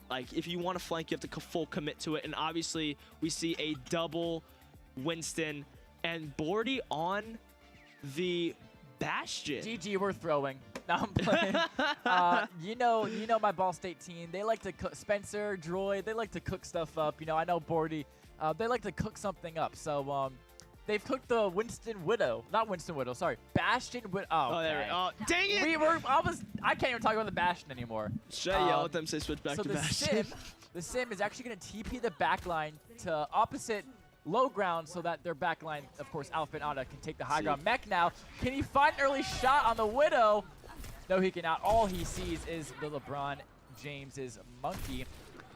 If you want to flank, you have to full commit to it, and obviously we see a double Winston. And Bordy on the Bastion. GG, we're throwing. Now I'm playing. You know my Ball State team. They like to cook. Spencer, Droid, they like to cook stuff up. You know, I know Bordy. They like to cook something up. So they've cooked the Winston Widow. Not Winston Widow, sorry. Bastion Widow. Oh, there we go. Oh, dang it! I can't even talk about the Bastion anymore. Should I yell at them, say switch back to Bastion? The Sim is actually going to TP the backline to opposite low ground so that their backline, of course, Alpha and Ada can take the high ground. Mech now, can he find an early shot on the Widow? No, he cannot. All he sees is the LeBron James's monkey.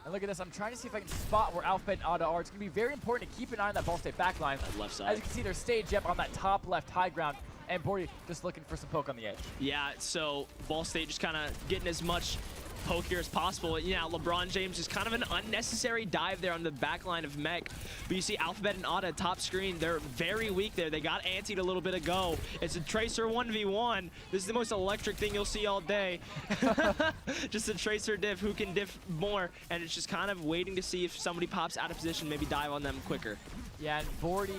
And look at this. I'm trying to see if I can spot where Alpha and Ada are. It's going to be very important to keep an eye on that Ball State backline. That left side. As you can see, there's stage up on that top left high ground. And Bordy just looking for some poke on the edge. Yeah, so Ball State just kind of getting as much poke here as possible. Yeah, LeBron James is kind of an unnecessary dive there on the back line of Mech. But you see Alphabet and Ada top screen. They're very weak there. They got antied a little bit ago. It's a Tracer 1v1. This is the most electric thing you'll see all day. Just a Tracer diff. Who can diff more? And it's just kind of waiting to see if somebody pops out of position, maybe dive on them quicker. Yeah, and Bordy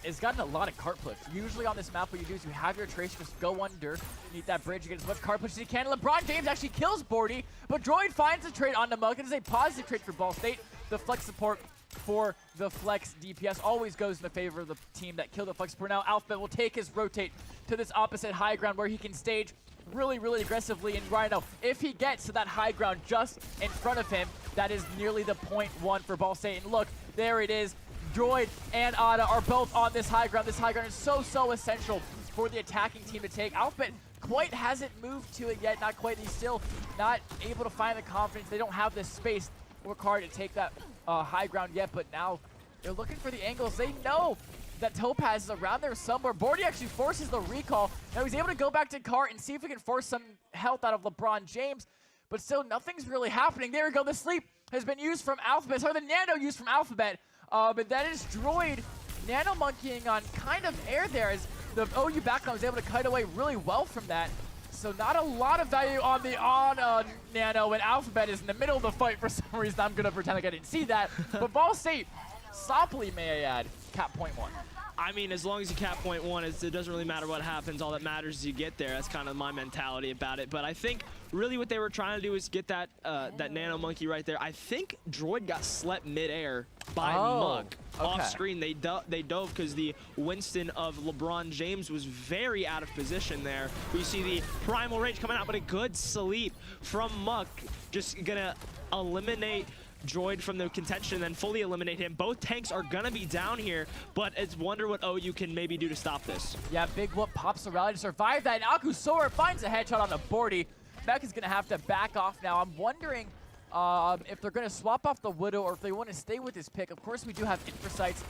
has gotten a lot of cart push. Usually on this map, what you do is you have your Tracer just go under, you need that bridge, you get as much cart push as you can. LeBron James actually kills Bordy, but Droid finds a trade on the Mug. It is a positive trade for Ball State. The flex support for the flex DPS always goes in the favor of the team that killed the flex support. Now Alphabet will take his rotate to this opposite high ground where he can stage really, really aggressively. And Rhino, if he gets to that high ground just in front of him, that is nearly the .1 for Ball State. And look, there it is. Droid and Ada are both on this high ground. This high ground is so essential for the attacking team to take. Alphabet quite hasn't moved to it yet. Not quite. He's still not able to find the confidence. They don't have the space work hard to take that high ground yet, but now they're looking for the angles. They know that Topaz is around there somewhere. Bordy actually forces the recall. Now he's able to go back to Cart and see if he can force some health out of LeBron James, but still nothing's really happening. There we go. The sleep has been used from Alphabet, or the nano used from Alphabet. But that is Droid nano monkeying on kind of air there as The OU backline was able to kite away really well from that. So not a lot of value on the Nano, and Alphabet is in the middle of the fight for some reason. I'm going to pretend like I didn't see that. But Ball State, softly may I add, cap point 1. I mean, as long as you cap point 1, it doesn't really matter what happens. All that matters is you get there. That's kind of my mentality about it. But I think really what they were trying to do is get that that Nano Monkey right there. I think Droid got slept midair by Mug. Off screen, they dove because the Winston of LeBron James was very out of position there. We see the Primal Rage coming out, but a good sleep from Muck. Just gonna eliminate Droid from the contention and then fully eliminate him. Both tanks are gonna be down here, but it's wonder what OU can maybe do to stop this. Yeah, Big Whoop pops the rally to survive that, and Akusora finds a headshot on the boardy. Mech is gonna have to back off now. I'm wondering if they're going to swap off the Widow or if they want to stay with this pick. Of course, we do have Infrasights,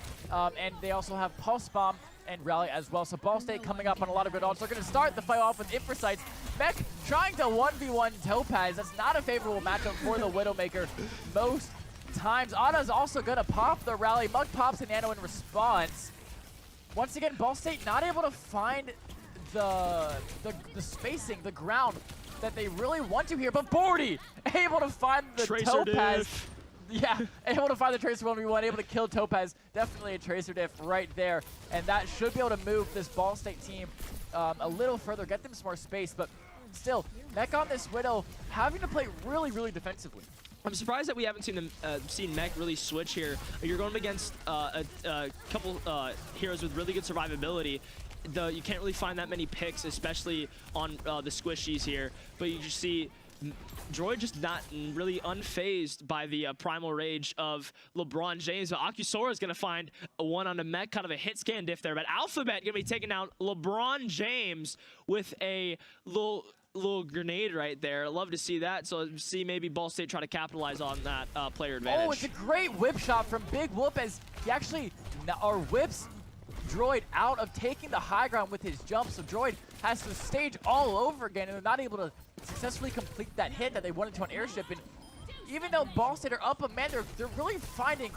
and they also have Pulse Bomb and Rally as well. So Ball State coming up on a lot of good odds. They're going to start the fight off with Infrasights. Mech trying to 1v1 Topaz. That's not a favorable matchup for the Widowmaker most times. Ada's also going to pop the Rally. Mug pops a Nano in response. Once again, Ball State not able to find the spacing, the ground that they really want to here, but Bordy able to find the Tracer Topaz. diff. Yeah, able to find the Tracer 1v1, able to kill Topaz. Definitely a Tracer diff right there, and that should be able to move this Ball State team a little further, get them some more space, but still, Mech on this Widow having to play really, really defensively. I'm surprised that we haven't seen Mech really switch here. You're going against a couple heroes with really good survivability. You can't really find that many picks, especially on the squishies here. But you just see Droid just not really unfazed by the Primal Rage of LeBron James. But Akusora is going to find a one on the Mech, kind of a hit scan diff there. But Alphabet going to be taking out LeBron James with a little grenade right there. Love to see that. So see maybe Ball State try to capitalize on that player advantage. Oh, it's a great whip shot from Big Whoop as he actually whips Droid out of taking the high ground with his jump. So Droid has to stage all over again, and they're not able to successfully complete that hit that they wanted to on airship. And even though Ball State are up a man, they're really finding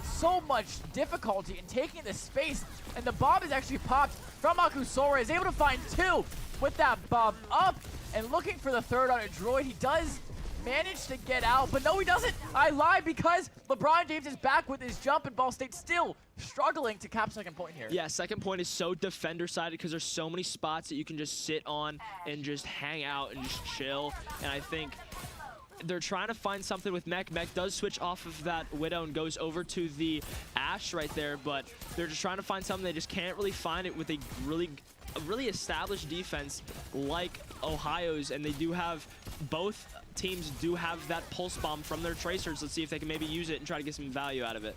so much difficulty in taking the space. And the bomb is actually popped from Akusora, is able to find 2 with that bomb up and looking for the third on a Droid. He does manage to get out, but no, he doesn't. I lied, because LeBron James is back with his jump, and Ball State still struggling to cap second point here. Yeah, second point is so defender-sided because there's so many spots that you can just sit on and just hang out and just chill. And I think they're trying to find something with Mech. Mech does switch off of that Widow and goes over to the Ashe right there, but they're just trying to find something. They just can't really find it with a really established defense like Ohio's, and they do have both teams do have that pulse bomb from their tracers. Let's see if they can maybe use it and try to get some value out of it.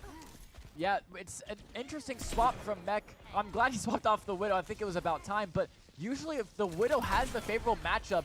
Yeah, it's an interesting swap from Mech. I'm glad he swapped off the Widow. I think it was about time, but usually if the Widow has the favorable matchup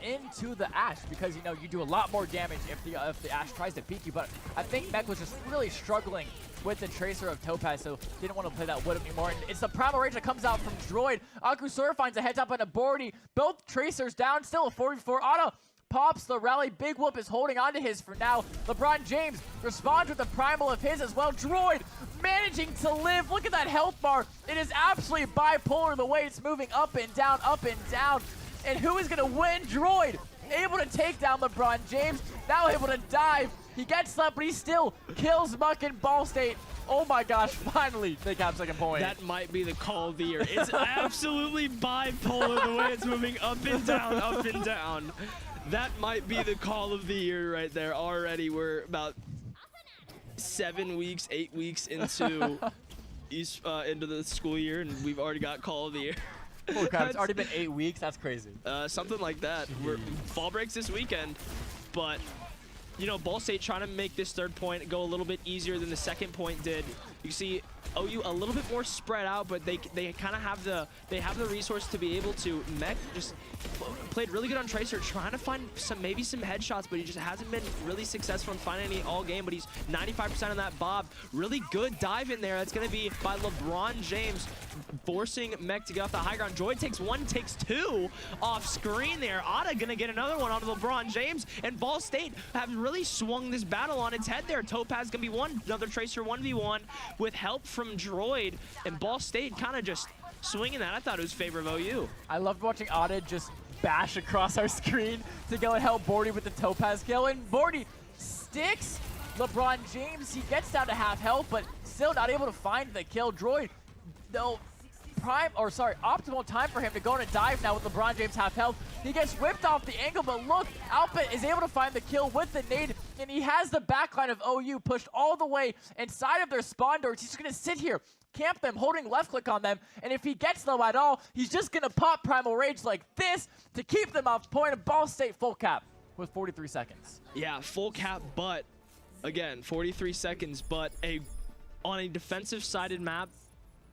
into the Ashe, because you know you do a lot more damage if the Ashe tries to peek you. But I think Mech was just really struggling with the Tracer of Topaz, so didn't want to play that Widow anymore. And it's the Primal Rage that comes out from Droid. Akusura finds a heads up on a boardy. Both Tracers down, still a 44. Otto pops the rally. Big Whoop is holding on to his for now. LeBron James responds with a primal of his as well. Droid managing to live. Look at that health bar. It is absolutely bipolar the way it's moving up and down, up and down. And who is going to win? Droid able to take down LeBron James. Now able to dive. He gets slept, but he still kills Muck and Ball State. Oh my gosh, finally they cap second point. That might be the call of the year. It's absolutely bipolar the way it's moving up and down, up and down. That might be the call of the year right there already. We're about 7 weeks, 8 weeks into the school year, and we've already got call of the year. Holy crap, it's already been 8 weeks? That's crazy. Something like that. Fall breaks this weekend, but you know, Ball State trying to make this third point go a little bit easier than the second point did. You see OU a little bit more spread out, but they kind of have the resource to be able to. Mech just played really good on Tracer, trying to find maybe some headshots, but he just hasn't been really successful in finding any all game. But he's 95% on that Bob. Really good dive in there. That's going to be by LeBron James, forcing Mech to get off the high ground. Droid takes 1, takes 2 off screen there. Ada going to get another one onto LeBron James, and Ball State have really swung this battle on its head there. Topaz going to be another Tracer 1v1 with help from Droid, and Ball State kind of just swinging that. I thought it was favor of OU. I loved watching Otta just bash across our screen to go and help Bordy with the Topaz kill. And Bordy sticks LeBron James. He gets down to half health, but still not able to find the kill. Droid, though, optimal time for him to go on a dive now with LeBron James half health. He gets whipped off the angle, but look, Alpit is able to find the kill with the nade, and he has the backline of OU pushed all the way inside of their spawn doors. He's just gonna sit here, camp them, holding left click on them, and if he gets low at all, he's just gonna pop Primal Rage like this to keep them off point. And Ball State full cap with 43 seconds. Yeah, full cap, but again, 43 seconds, but on a defensive-sided map,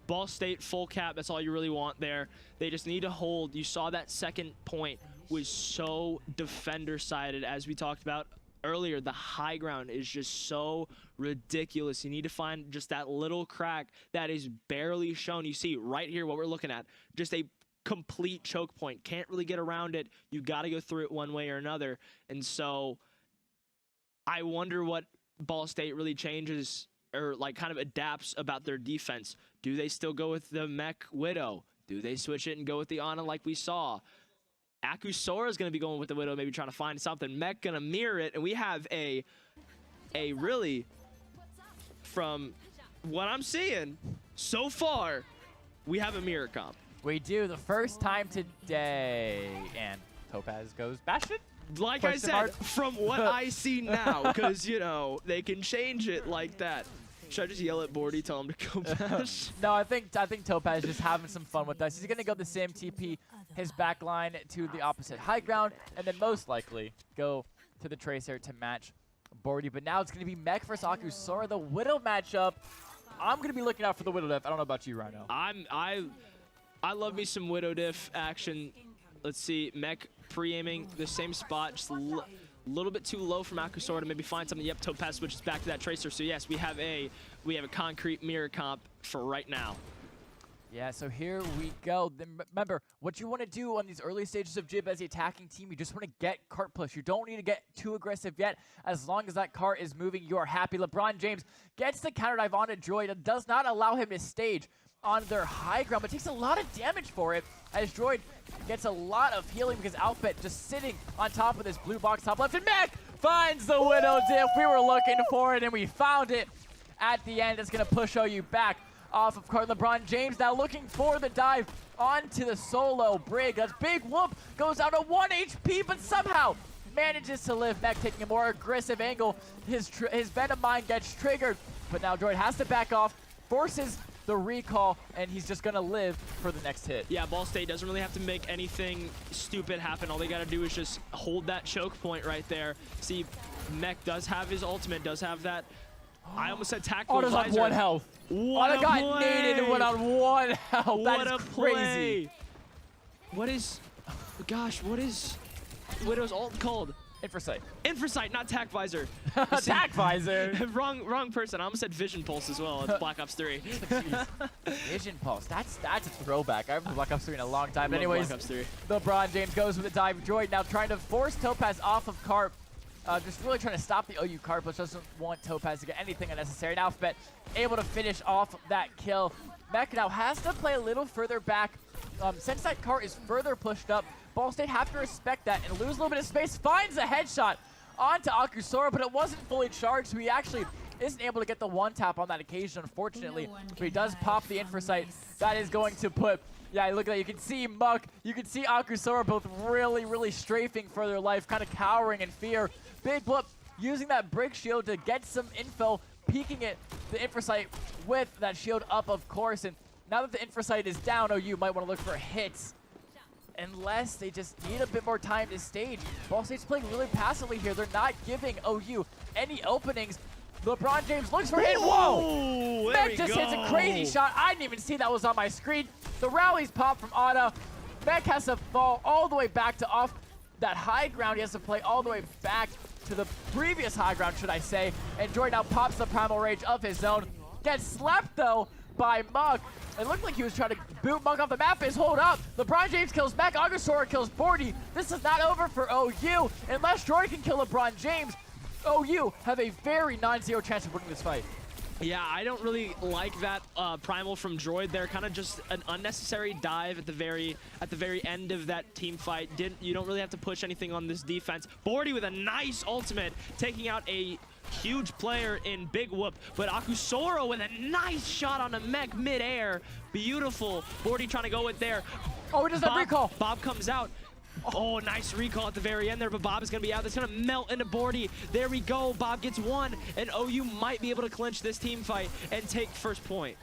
Ball State full cap, that's all you really want there. They just need to hold. You saw that second point was so defender-sided, as we talked about earlier. The high ground is just so ridiculous. You need to find just that little crack that is barely shown. You see right here what we're looking at, just a complete choke point. Can't really get around it. You got to go through it one way or another. And so I wonder what Ball State really changes or like kind of adapts about their defense. Do they still go with the Mech Widow? Do they switch it and go with the Ana like we saw? Akusora is going to be going with the Widow, maybe trying to find something. Mech going to mirror it, and we have a really, from what I'm seeing so far, we have a mirror comp. We do, the first time today, and Topaz goes Bastion. Like I said, from what I see now, because, you know, they can change it like that. Should I just yell at Bordy, tell him to go bash? No, I think Topaz is just having some fun with us. He's going to go the same TP, his back line to the opposite high ground, and then most likely go to the Tracer to match Bordy. But now it's going to be Mech versus Akusora, the Widow matchup. I'm going to be looking out for the Widow diff. I don't know about you, Rhino. I love me some Widow diff action. Let's see, Mech pre-aiming the same spot, just a little bit too low from Akusora to maybe find something. Yep, Topaz switches back to that Tracer. So yes, we have a concrete mirror comp for right now. Yeah, so here we go. Then remember, what you want to do on these early stages of Jib as the attacking team, you just want to get cart push. You don't need to get too aggressive yet. As long as that cart is moving, you are happy. LeBron James gets the counter dive on a Droid. It does not allow him to stage on their high ground, but takes a lot of damage for it as Droid gets a lot of healing because Outfit just sitting on top of this blue box top left, and Mech finds the Widow dip. We were looking for it, and we found it at the end. It's going to push OU back off of card. LeBron James now looking for the dive onto the solo Brig. That's big whoop, goes down to 1 HP, but somehow manages to live. Mech taking a more aggressive angle. His Venom Mine gets triggered, but now Droid has to back off, forces the recall, and he's just gonna live for the next hit. Yeah, Ball State doesn't really have to make anything stupid happen. All they gotta do is just hold that choke point right there. See, Mech does have his ultimate, does have that. I almost said tactical Otto's on 1 health. Otto got naded and went on 1 health. That is crazy. What is, gosh, what is Widow's ult called? Infrasight. Infrasight, not Tac Visor. Tac Visor. wrong person. I almost said Vision Pulse as well. It's Black Ops 3. Vision Pulse. That's a throwback. I haven't played Black Ops 3 in a long time. But anyways, Black Ops 3. LeBron James goes with the dive. Droid now trying to force Topaz off of Carp. Just really trying to stop the OU Carp, which doesn't want Topaz to get anything unnecessary. Now Alphabet able to finish off that kill. Mech now has to play a little further back. Since that cart is further pushed up, Ball State have to respect that and lose a little bit of space. Finds a headshot onto Akusora, but it wasn't fully charged, so he actually isn't able to get the one tap on that occasion, unfortunately. But he does pop the Infrasight. That is going to put, yeah, look at that. You can see Muck, you can see Akusora both really strafing for their life, kind of cowering in fear. Big Blip using that Brick Shield to get some info, peeking it, the Infrasight with that shield up, of course. And now that the Infrasight is down, OU might want to look for hits, unless they just need a bit more time to stage. Ball State's playing really passively here. They're not giving OU any openings. LeBron James looks for hit. Whoa! Mech just hits a crazy shot. I didn't even see that was on my screen. The rallies pop from Otta. Mech has to fall all the way back to off that high ground. He has to play all the way back to the previous high ground, should I say. And Droid now pops the Primal Rage of his own. Gets slapped, though, by Mug. It looked like he was trying to boot Mug off the map. Hold up. LeBron James kills Mech. Augustora kills Bordy. This is not over for OU. Unless Droid can kill LeBron James, OU have a very non-zero chance of winning this fight. Yeah, I don't really like that primal from Droid there. Kind of just an unnecessary dive at the very end of that team fight. You don't really have to push anything on this defense. Bordy with a nice ultimate, taking out a huge player in Big Whoop, but Akusora with a nice shot on a mech mid-air. Beautiful. Bordy trying to go with there. Oh, it does that recall. Bob comes out. Oh, nice recall at the very end there, but Bob is going to be out. That's going to melt into Bordy. There we go. Bob gets one, and OU might be able to clinch this team fight and take first point.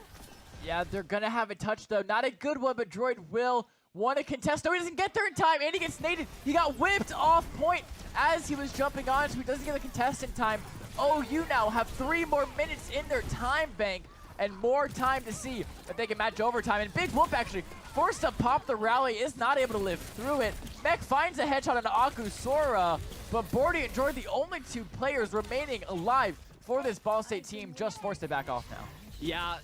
Yeah, they're going to have a touch, though. Not a good one, but Droid will want to contest. No, he doesn't get there in time, and he gets naded. He got whipped off point as he was jumping on, so he doesn't get the contest in time. OU now have 3 more minutes in their time bank and more time to see if they can match overtime. And Big Whoop actually forced to pop the rally, is not able to live through it. Mech finds a headshot on Akusora, but Bordy and Jordan, the only 2 players remaining alive for this Ball State team, just forced to back off now. Yeah,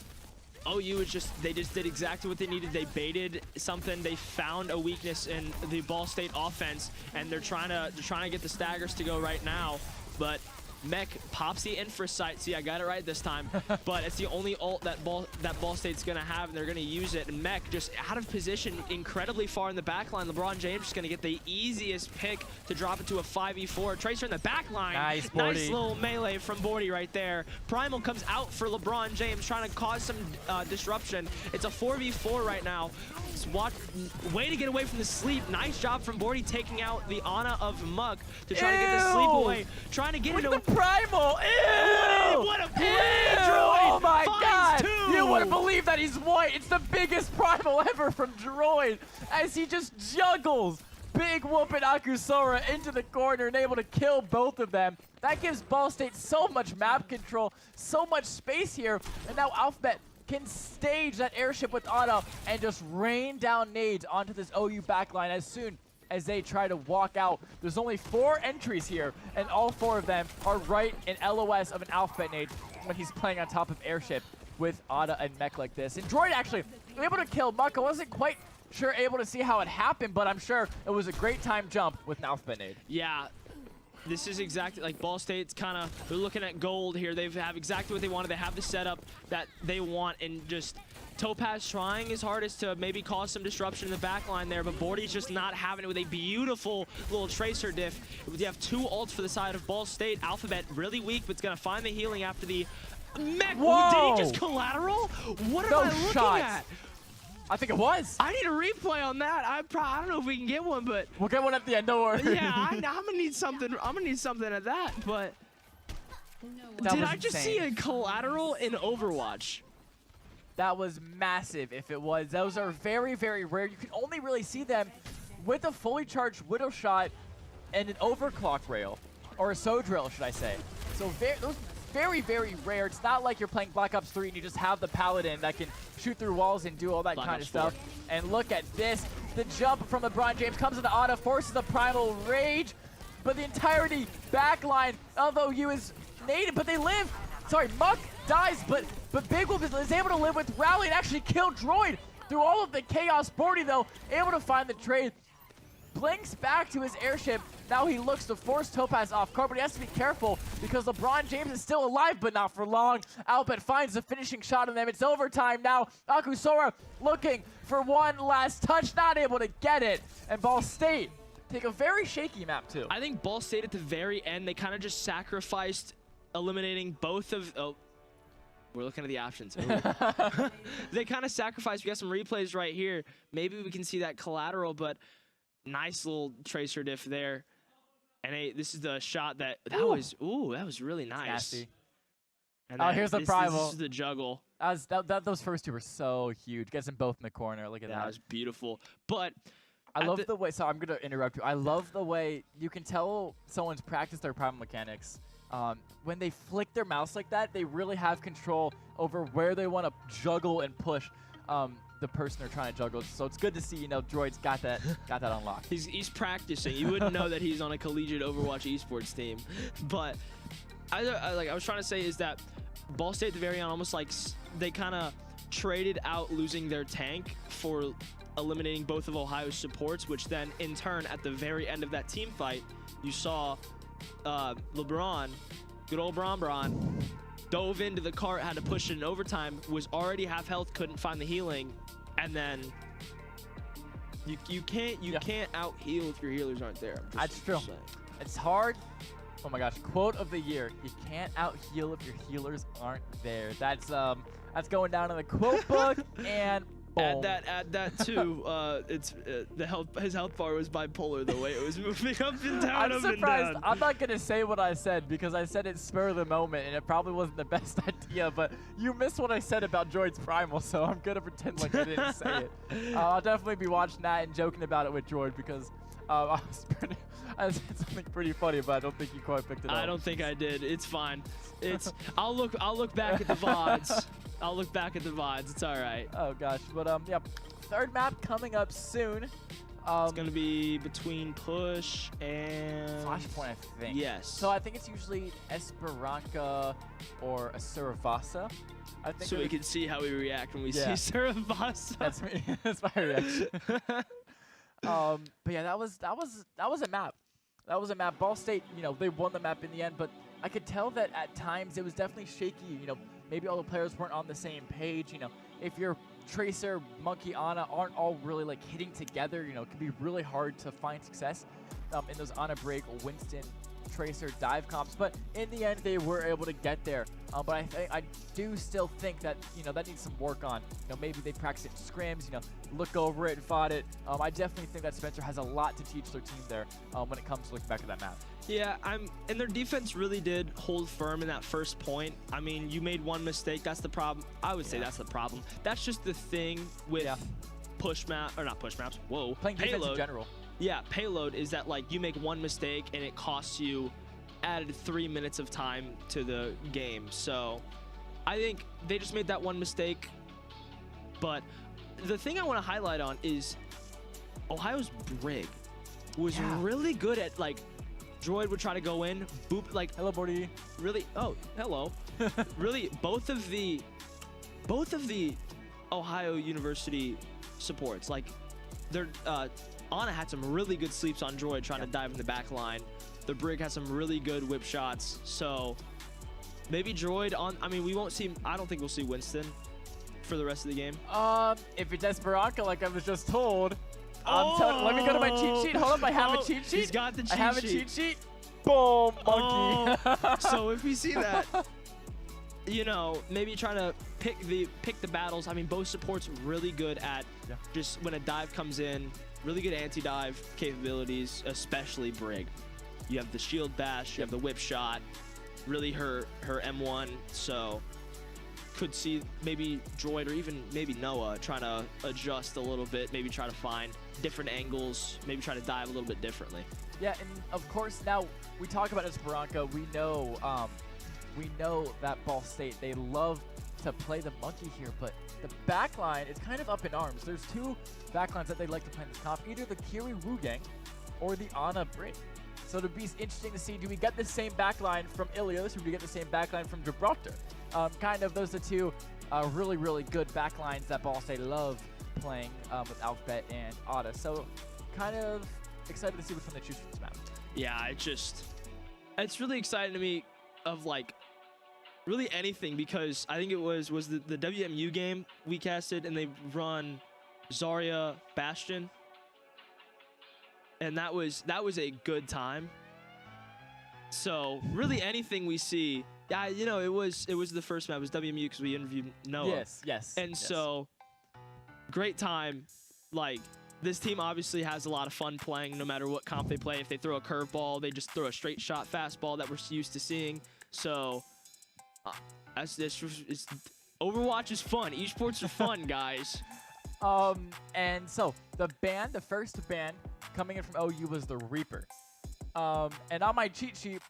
OU is they just did exactly what they needed. They baited something. They found a weakness in the Ball State offense, and they're trying to get the staggers to go right now, but Mech pops the infra sight. See, I got it right this time. But it's the only ult that Ball State's going to have, and they're going to use it. And Mech just out of position incredibly far in the back line. LeBron James just going to get the easiest pick to drop it to a 5v4. Tracer in the back line. Nice, nice little melee from Bordy right there. Primal comes out for LeBron James, trying to cause some disruption. It's a 4v4 right now. Way to get away from the sleep. Nice job from Bordy taking out the Ana of Muck to try to get the sleep away. Trying to get Look into at the Primal! Ew! What a play, Ew! Droid! Oh my Finds god! 2! You wouldn't believe that he's white. It's the biggest Primal ever from Droid as he just juggles Big Whoop and Akusora into the corner and able to kill both of them. That gives Ball State so much map control, so much space here, and now Alphabet can stage that airship with Ana and just rain down nades onto this OU backline as soon as they try to walk out. There's only 4 entries here, and all 4 of them are right in LOS of an Alphabet nade when he's playing on top of airship with Ana and Mech like this. And Droid actually able to kill Muck. I wasn't quite sure able to see how it happened, but I'm sure it was a great time jump with an Alphabet nade. Yeah. This is exactly like Ball State's they're looking at gold here. They have exactly what they wanted. They have the setup that they want, and just Topaz trying his hardest to maybe cause some disruption in the back line there, but Bordy's just not having it with a beautiful little tracer diff. You have 2 ults for the side of Ball State. Alphabet really weak, but it's going to find the healing after the Mech. Whoa! Did he just collateral? What am No I looking shots. at? I think it was. I need a replay on that. I don't know if we can get one, but We'll get one at the end, don't worry. yeah, I'm gonna need something. I'm gonna need something at that. But That did was I just insane. see a collateral in Overwatch? That was massive if it was. Those are very, very rare. You can only really see them with a fully charged Widow Shot and an overclock rail. Or a Sodrill, should I say. So those very, very rare. It's not like you're playing Black Ops 3 and you just have the Paladin that can shoot through walls and do all that kind of stuff. And look at this. The jump from LeBron James comes into Ana, forces the Primal Rage. But the entirety backline of OU is native, but they live. Sorry, Muck dies, but Big Wolf is able to live with Rally and actually kill Droid through all of the chaos. Bordy, though, able to find the trade. Blinks back to his airship. Now he looks to force Topaz off court, but he has to be careful because LeBron James is still alive, but not for long. Alpet finds the finishing shot on them. It's overtime now. Akusora looking for one last touch, not able to get it. And Ball State take a very shaky map, too. I think Ball State at the very end, they kind of just sacrificed eliminating both of... Oh, we're looking at the options. They kind of sacrificed. We got some replays right here. Maybe we can see that collateral, but nice little tracer diff there. And this is the shot that was really nice. Nasty. And Oh, here's the Primal. This is the juggle. Those first 2 were so huge. Gets them both in the corner. Look at that. That was beautiful. But I love the way, so I'm going to interrupt you. I love the way you can tell someone's practiced their Primal mechanics. When they flick their mouse like that, they really have control over where they want to juggle and push the person they're trying to juggle. So it's good to see, Droid's got that unlocked. He's practicing. You wouldn't know that he's on a collegiate Overwatch esports team. But I was trying to say is that Ball State at the very end, almost like they kind of traded out losing their tank for eliminating both of Ohio's supports, which then in turn at the very end of that team fight, you saw LeBron, good old Bron, dove into the cart, had to push it in overtime, was already half health, couldn't find the healing, and then you can't out heal if your healers aren't there. That's true. It's hard. Oh my gosh, quote of the year: you can't out heal if your healers aren't there. That's going down in the quote book. And boom. Add that too. His health bar was bipolar the way it was moving up and down. I'm surprised. I'm not gonna say what I said because I said it spur of the moment and it probably wasn't the best idea. But you missed what I said about Droid's Primal, so I'm gonna pretend like I didn't say it. I'll definitely be watching that and joking about it with Droid because I said something pretty funny, but I don't think you quite picked it up. I don't think I did. It's fine. I'll look back at the VODs. I'll look back at the VODs. It's all right. Oh gosh, but yeah, third map coming up soon. It's gonna be between Push and Flashpoint, I think. Yes. So I think it's usually Esperanza or Asurvasa. I think. So we can see how we react when we see Surabasa. That's me. That's my reaction. But yeah, that was a map. That was a map. Ball State, they won the map in the end, but I could tell that at times it was definitely shaky. Maybe all the players weren't on the same page. If your Tracer, Monkey, Ana aren't all really like hitting together, it can be really hard to find success in those Ana break, Winston, Tracer dive comps. But in the end, they were able to get there. But I do still think that that needs some work on. Maybe they practice it in scrims. Look over it and fought it. I definitely think that Spencer has a lot to teach their team there when it comes to looking back at that map. Yeah, and their defense really did hold firm in that first point. I mean, you made one mistake. That's the problem. I would say that's the problem. That's just the thing with push map, or not push maps. Whoa, playing defense in general. Yeah, payload is that like you make one mistake and it costs you added 3 minutes of time to the game. So I think they just made that one mistake. But the thing I want to highlight on is Ohio's Brig was really good at like Droid would try to go in, boop, like hello, Bordy. Really, oh, hello. Really, both of the Ohio University supports, like they're Ana had some really good sleeps on Droid trying to dive in the back line. The Brig has some really good whip shots. So maybe Droid on. I mean, we won't see. I don't think we'll see Winston for the rest of the game. If it's Esperanza, like I was just told. Let me go to my cheat sheet. Hold up, I have a cheat sheet. He's got the cheat sheet. I have a cheat sheet. Boom, monkey. So if we see that, maybe trying to pick the battles. I mean, both supports really good at just when a dive comes in, really good anti-dive capabilities, especially Brig. You have the shield bash, you have the whip shot, really her M1. So could see maybe Droid or even maybe Noah trying to adjust a little bit, maybe try to find different angles, maybe try to dive a little bit differently. Yeah, and of course now we talk about Esperanza. We know that Ball State, they love to play the monkey here, but the backline is kind of up in arms. There's two backlines that they like to play in this comp, either the Kiri Wu gang or the Ana Brig. So it'll be interesting to see, do we get the same backline from Ilios or do we get the same backline from Gibraltar? Kind of those are two really, really good backlines that Ball State love playing with Alphabet and Ada. So kind of excited to see which one they choose for this map. Yeah, it's really exciting to me of like really anything, because I think it was the WMU game we casted and they run Zarya Bastion. And that was a good time. So really anything we see, it was the first map. It was WMU because we interviewed Noah. Yes. And so great time. Like this team obviously has a lot of fun playing no matter what comp they play. If they throw a curveball, they just throw a straight shot fastball that we're used to seeing. So Overwatch is fun. Esports are fun, guys. And so the first ban coming in from OU was the Reaper. And on my cheat sheet,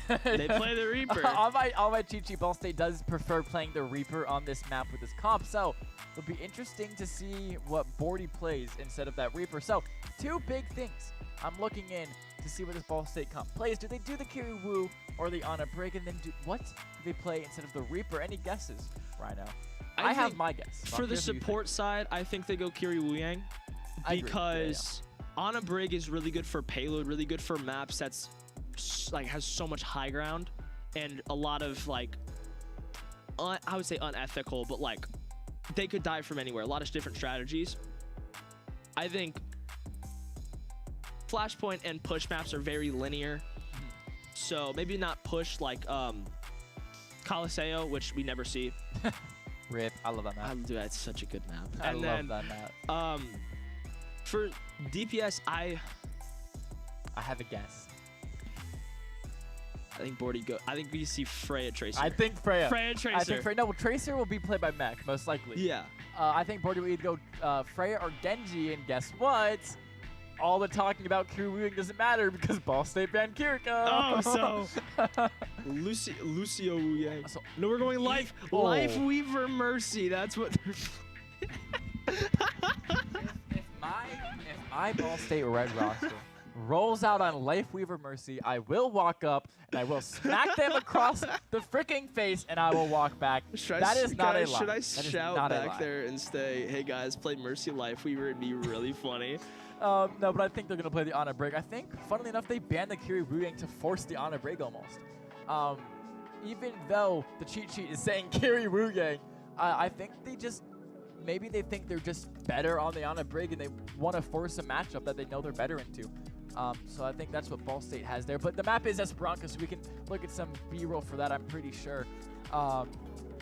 they play the Reaper. on my cheat sheet, Ball State does prefer playing the Reaper on this map with this comp. So it'll be interesting to see what Bordy plays instead of that Reaper. So two big things I'm looking in to see what this Ball State comp plays. Do they do the Kiri Wu or the Ana Brig? And then what do they play instead of the Reaper? Any guesses, Rhino? I have my guess. For the support side, I think they go Kiri Wu Yang because Ana Brig is really good for payload, really good for maps that's like has so much high ground and a lot of like I would say unethical, but like they could dive from anywhere. A lot of different strategies. I think Flashpoint and push maps are very linear. So maybe not push like Coliseo, which we never see. Rip, I love that map. Dude, that's such a good map. I love that map. For DPS, I have a guess. I think Bordy go. I think we see Freya Tracer. I think Freya. Freya Tracer. I think Freya. No, well, Tracer will be played by Mech, most likely. Yeah. I think Bordy will either go Freya or Genji, and guess what? All the talking about Kiryu doesn't matter because Ball State banned Kiriko. Oh, so Lucio Wu Yang. So, no, we're going Life Weaver Mercy. That's what. if my Ball State Red roster rolls out on Lifeweaver Mercy, I will walk up and I will smack them across the freaking face, and I will walk back. That is not a lie. Should I shout back there and say, "Hey guys, play Mercy Lifeweaver"? It'd be really funny. No, but I think they're gonna play the Ana Break. I think, funnily enough, they banned the Kiryu Wuyang to force the Ana Break almost. Even though the cheat sheet is saying Kiryu Wuyang, I think maybe they think they're just better on the Ana Break and they want to force a matchup that they know they're better into. So I think that's what Ball State has there. But the map is Esperanza, so we can look at some B-roll for that, I'm pretty sure.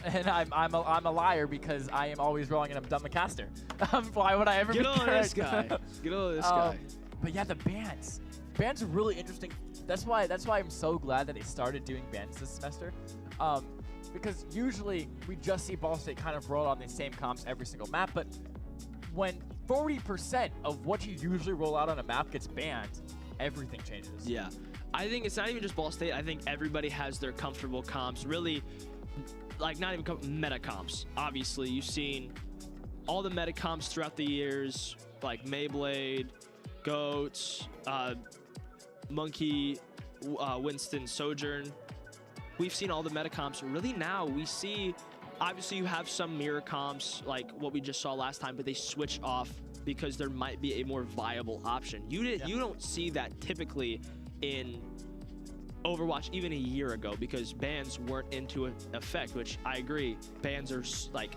And I'm a liar because I am always wrong and I'm dumb a caster. Why would I ever get on this guy? Get on this guy. But yeah, the bans. Bans are really interesting. That's why I'm so glad that they started doing bans this semester. Because usually we just see Ball State kind of roll on the same comps every single map, but when 40% of what you usually roll out on a map gets banned, everything changes. Yeah. I think it's not even just Ball State. I think everybody has their comfortable comps. Really, like not even meta comps. Obviously, you've seen all the meta comps throughout the years, like Mayblade, Goats, Monkey, Winston, Sojourn. We've seen all the meta comps. Really now we see, obviously you have some mirror comps like what we just saw last time, but they switch off because there might be a more viable option. You don't see that typically in Overwatch even a year ago because bans weren't into effect, which I agree. Bans are like,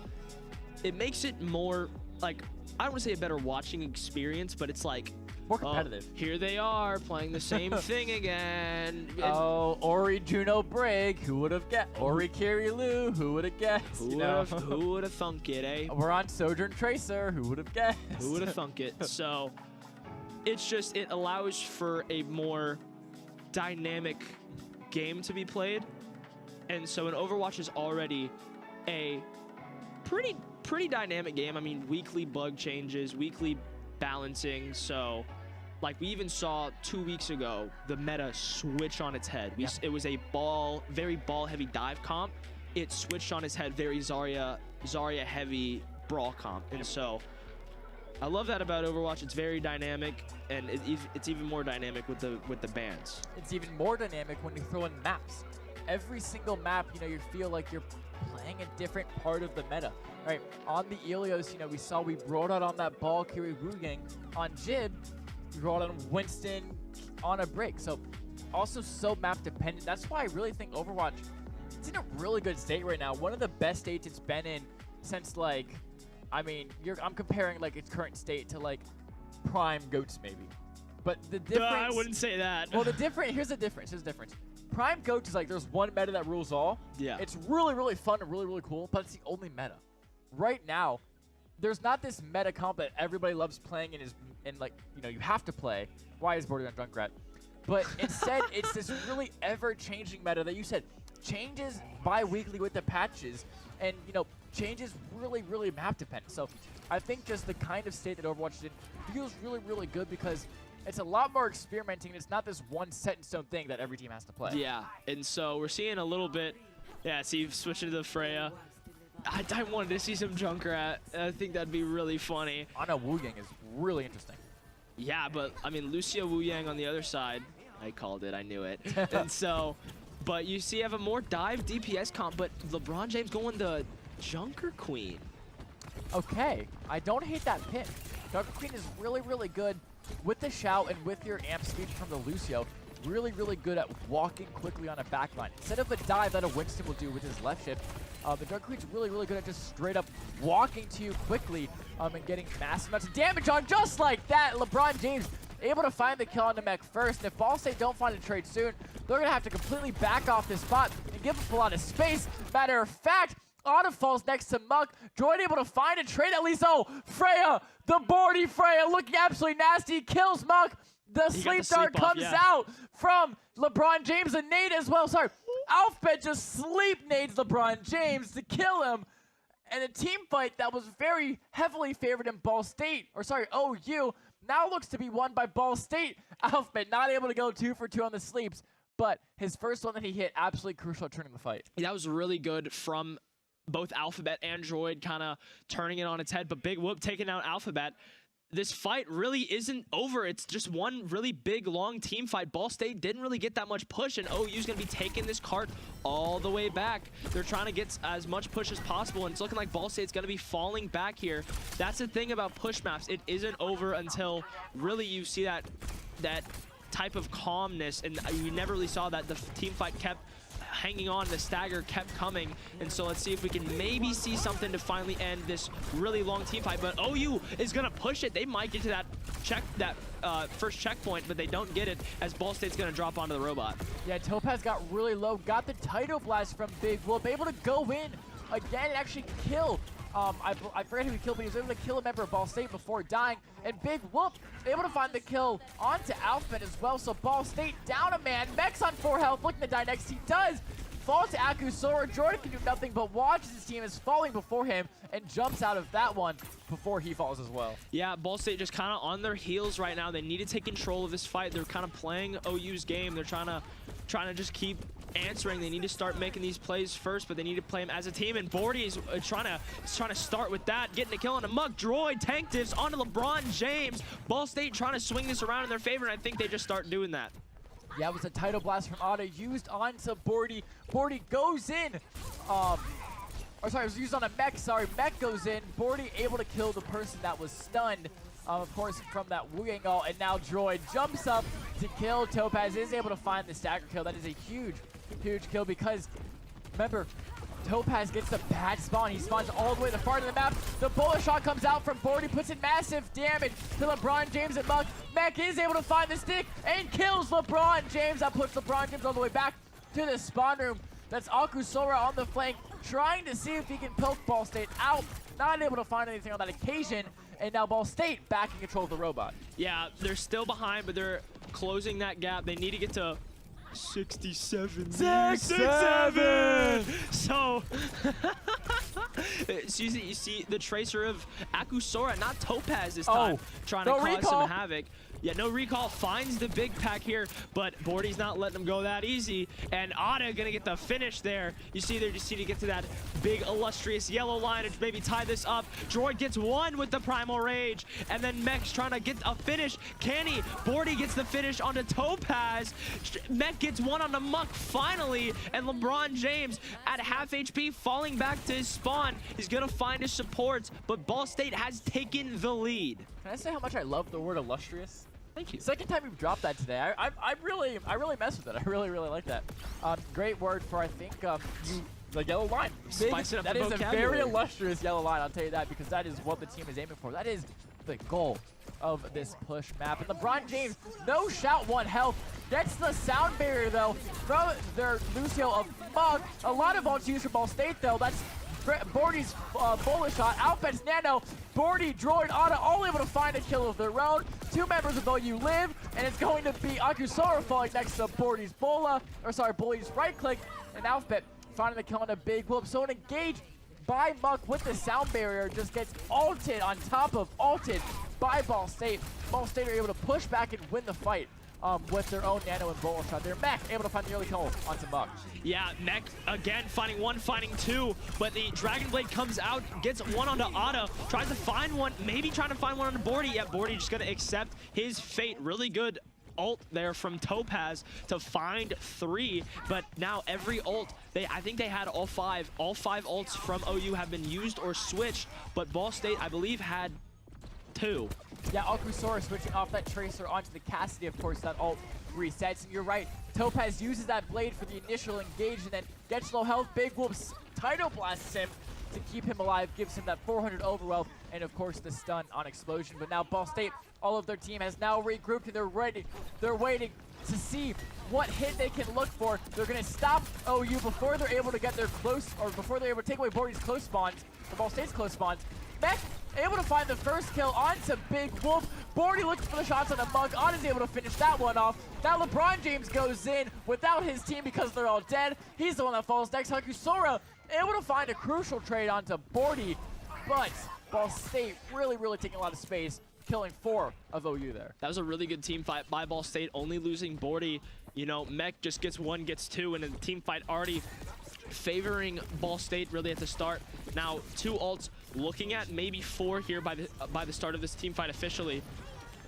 it makes it more like, I don't want to say a better watching experience, but it's like, more competitive. Here they are playing the same thing again. Oh, Ori Juno Brig, who would have guessed? Ori Kirilu, who would have guessed? Who would have thunk it, eh? We're on Sojourn Tracer, who would have guessed? Who would have thunk it? So it's just, it allows for a more dynamic game to be played. And so an Overwatch is already a pretty dynamic game. I mean, weekly bug changes, weekly balancing. So like we even saw 2 weeks ago the meta switch on its head. It was a very ball heavy dive comp. It switched on its head, very Zarya heavy brawl comp. And so I love that about Overwatch. It's very dynamic, and it's even more dynamic with the bans. It's even more dynamic when you throw in maps. Every single map, you feel like you're playing a different part of the meta. Right, on the Ilios, we rolled out on that ball Kiryu Wuyang. On Jib, we rolled on Winston on a break. So also so map dependent. That's why I really think Overwatch, it's in a really good state right now. One of the best states it's been in since I'm comparing like its current state to like Prime Goats maybe. But the difference, I wouldn't say that. Well, here's the difference. Prime Goats is like there's one meta that rules all. Yeah. It's really, really fun and really, really cool, but it's the only meta. Right now, there's not this meta comp that everybody loves playing and you have to play. Why is Border on Junkrat? But instead, it's this really ever-changing meta that you said changes bi-weekly with the patches and, changes really, really map dependent. So I think just the kind of state that Overwatch is in feels really, really good because it's a lot more experimenting. It's not this one set-in-stone thing that every team has to play. Yeah, and so we're seeing a little bit, see, switching to the Freya. I wanted to see some Junkrat. I think that'd be really funny. Ana Wuyang is really interesting. Yeah, but, I mean, Lucio Wu Yang on the other side. I called it. I knew it. And so, but you see, you have a more dive DPS comp, but LeBron James going the Junker Queen. Okay, I don't hate that pick. Junker Queen is really, really good with the shout and with your amp speed from the Lucio. Really, really good at walking quickly on a backline. Instead of a dive that a Winston will do with his left shift, The Dark Queen's really, really good at just straight up walking to you quickly and getting massive amounts of damage on just like that. LeBron James able to find the kill on the mech first. And if Ball State don't find a trade soon, they're going to have to completely back off this spot and give up a lot of space. Matter of fact, Autumn falls next to Muck. Droid able to find a trade at least. Oh, Freya, the boardy Freya looking absolutely nasty. Kills Muck. The sleep dart comes out from LeBron James. A nade as well. Sorry. Alphabet just sleep nades LeBron James to kill him. And a team fight that was very heavily favored in Ball State, or sorry, OU, now looks to be won by Ball State. Alphabet not able to go 2 for 2 on the sleeps, but his first one that he hit, absolutely crucial at turning the fight. That was really good from both Alphabet and Droid, kind of turning it on its head, but Big Whoop taking out Alphabet. This fight really isn't over. It's just one really big, long team fight. Ball State didn't really get that much push, and OU's going to be taking this cart all the way back. They're trying to get as much push as possible, and it's looking like Ball State's going to be falling back here. That's the thing about push maps. It isn't over until really you see that type of calmness, and you never really saw that. The team fight kept hanging on, the stagger kept coming, and so let's see if we can maybe see something to finally end this really long team fight. But OU is gonna push it. They might get to that first checkpoint, but they don't get it as Ball State's gonna drop onto the robot. Yeah, Topaz got really low, got the Tidal Blast from Big Whoop, able to go in again and actually kill. I forget who he killed, but he was able to kill a member of Ball State before dying. And Big Whoop able to find the kill onto Alphabet as well. So Ball State down a man. Mech's on 4 health, looking to die next. He does fall to Akusora. Jordan can do nothing but watches his team is falling before him and jumps out of that one before he falls as well. Yeah, Ball State just kind of on their heels right now. They need to take control of this fight. They're kind of playing OU's game. They're trying to just keep answering. They need to start making these plays first, but they need to play them as a team, and Bordy is trying to start with that, getting a kill on a Muck. Droid tank diffs onto LeBron James. Ball State trying to swing this around in their favor, and I think they just start doing that. Yeah, it was a Tidal Blast from Otto used onto Bordy. Bordy goes in. Or sorry, it was used on a Mech. Sorry, Mech goes in. Bordy able to kill the person that was stunned. Of course, from that Wu angle, and now Droid jumps up to kill. Topaz is able to find the stagger kill. That is a huge kill because, remember, Topaz gets the bad spawn. He spawns all the way to the far end of the map. The bullet shot comes out from Bordy, puts in massive damage to LeBron James and Muck. Mech is able to find the stick and kills LeBron James. That puts LeBron James all the way back to the spawn room. That's Akusora on the flank, trying to see if he can poke Ball State out. Not able to find anything on that occasion. And now Ball State back in control of the robot. Yeah, they're still behind, but they're closing that gap. They need to get to 67. 67! So, you see the tracer of Akusora, not Topaz this time, trying to cause some havoc. Yeah, no recall, finds the big pack here, but Bordy's not letting them go that easy, and Ada gonna get the finish there. You see they just need to get to that big illustrious yellow line and maybe tie this up. Droid gets one with the Primal Rage, and then Mech's trying to get a finish. Can he? Bordy gets the finish onto Topaz. Mech gets one on the Muck finally, and LeBron James at half HP falling back to his spawn. He's gonna find his supports, but Ball State has taken the lead. Can I say how much I love the word illustrious? Thank you. Second time you've dropped that today. I really mess with it. I really like that. Great word for, I think, the yellow line. Spice it up. That is a very illustrious yellow line, I'll tell you that, because that is what the team is aiming for. That is the goal of this push map. And LeBron James, no shout, 1 health. Gets the sound barrier, though, from their Lucio of Mug. A lot of ults used for Ball State, though. That's Bordy's bullet shot, Alphabet's Nano, Bordy, Droid, Ada, all able to find a kill of their own. 2 members of OU live, and it's going to be Akusora falling next to Bordy's Bordy's right click, and Alphabet finding the kill on a Big Whoop. So an engage by Muck with the sound barrier just gets ulted on top of ulted by Ball State. Ball State are able to push back and win the fight. With their own Nano and bullet shot. They're Mech able to find the early kill onto Muck. Yeah, Mech again finding 1, finding 2, but the Dragon Blade comes out, gets 1 onto Ada, tries to find 1, maybe trying to find 1 onto Bordy. Yeah, Bordy just gonna accept his fate. Really good ult there from Topaz to find 3, but now every ult, I think they had all 5 ults from OU have been used or switched, but Ball State, I believe, had 2. Yeah, Akusora switching off that Tracer onto the Cassidy, of course, that ult resets. And you're right, Topaz uses that blade for the initial engage and then gets low health. Big Whoops Tidal blasts him to keep him alive, gives him that 400 overwhelm, and of course the stun on Explosion. But now Ball State, all of their team has now regrouped, and they're ready. They're waiting to see what hit they can look for. They're going to stop OU before they're able to get their close, or before they're able to take away Bordy's close spawns, or Ball State's close spawns. Mech able to find the first kill onto Big Wolf. Bordy looks for the shots on a mug. On is able to finish that one off. Now LeBron James goes in without his team because they're all dead. He's the one that falls next. Hakusora able to find a crucial trade onto Bordy, but Ball State really taking a lot of space, killing 4 of OU there. That was a really good team fight by Ball State, only losing Bordy. You know, Mech just gets 1, gets 2, and a team fight already favoring Ball State really at the start. Now 2 ults, looking at maybe 4 here by the start of this team fight officially.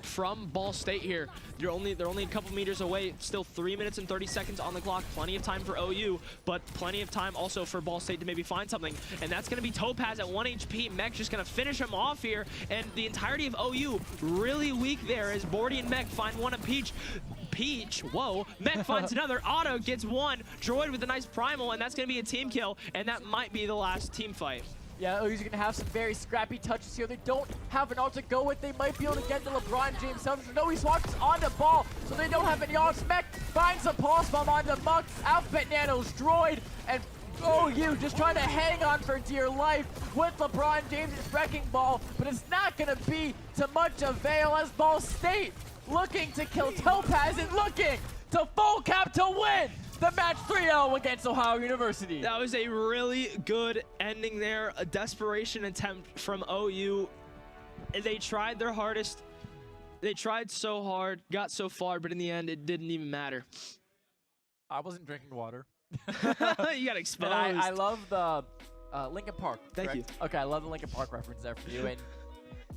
From Ball State here, they're only a couple meters away. Still 3 minutes and 30 seconds on the clock. Plenty of time for OU, but plenty of time also for Ball State to maybe find something. And that's going to be Topaz at 1 HP. Mech just going to finish him off here. And the entirety of OU really weak there as Bordy and Mech find one of Peach, whoa, Mech finds another, Otto gets 1, Droid with a nice primal, and that's going to be a team kill, and that might be the last team fight. Yeah, OU's going to have some very scrappy touches here. They don't have an ult to go with. They might be able to get the LeBron James self. No, he swaps on the ball, so they don't have any ults. Mech finds a pulse bomb on the Muck. Alphabet Nanos, Droid, and OU just trying to hang on for dear life with LeBron James' wrecking ball, but it's not going to be to much avail as Ball State looking to kill Topaz and looking to full cap to win the match 3-0 against Ohio University. That was a really good ending there, a desperation attempt from OU. They tried their hardest. They tried so hard, got so far, but in the end, it didn't even matter. I wasn't drinking water. You got exposed. And I love the Linkin Park. Thank you. Okay, I love the Linkin Park reference there for you. And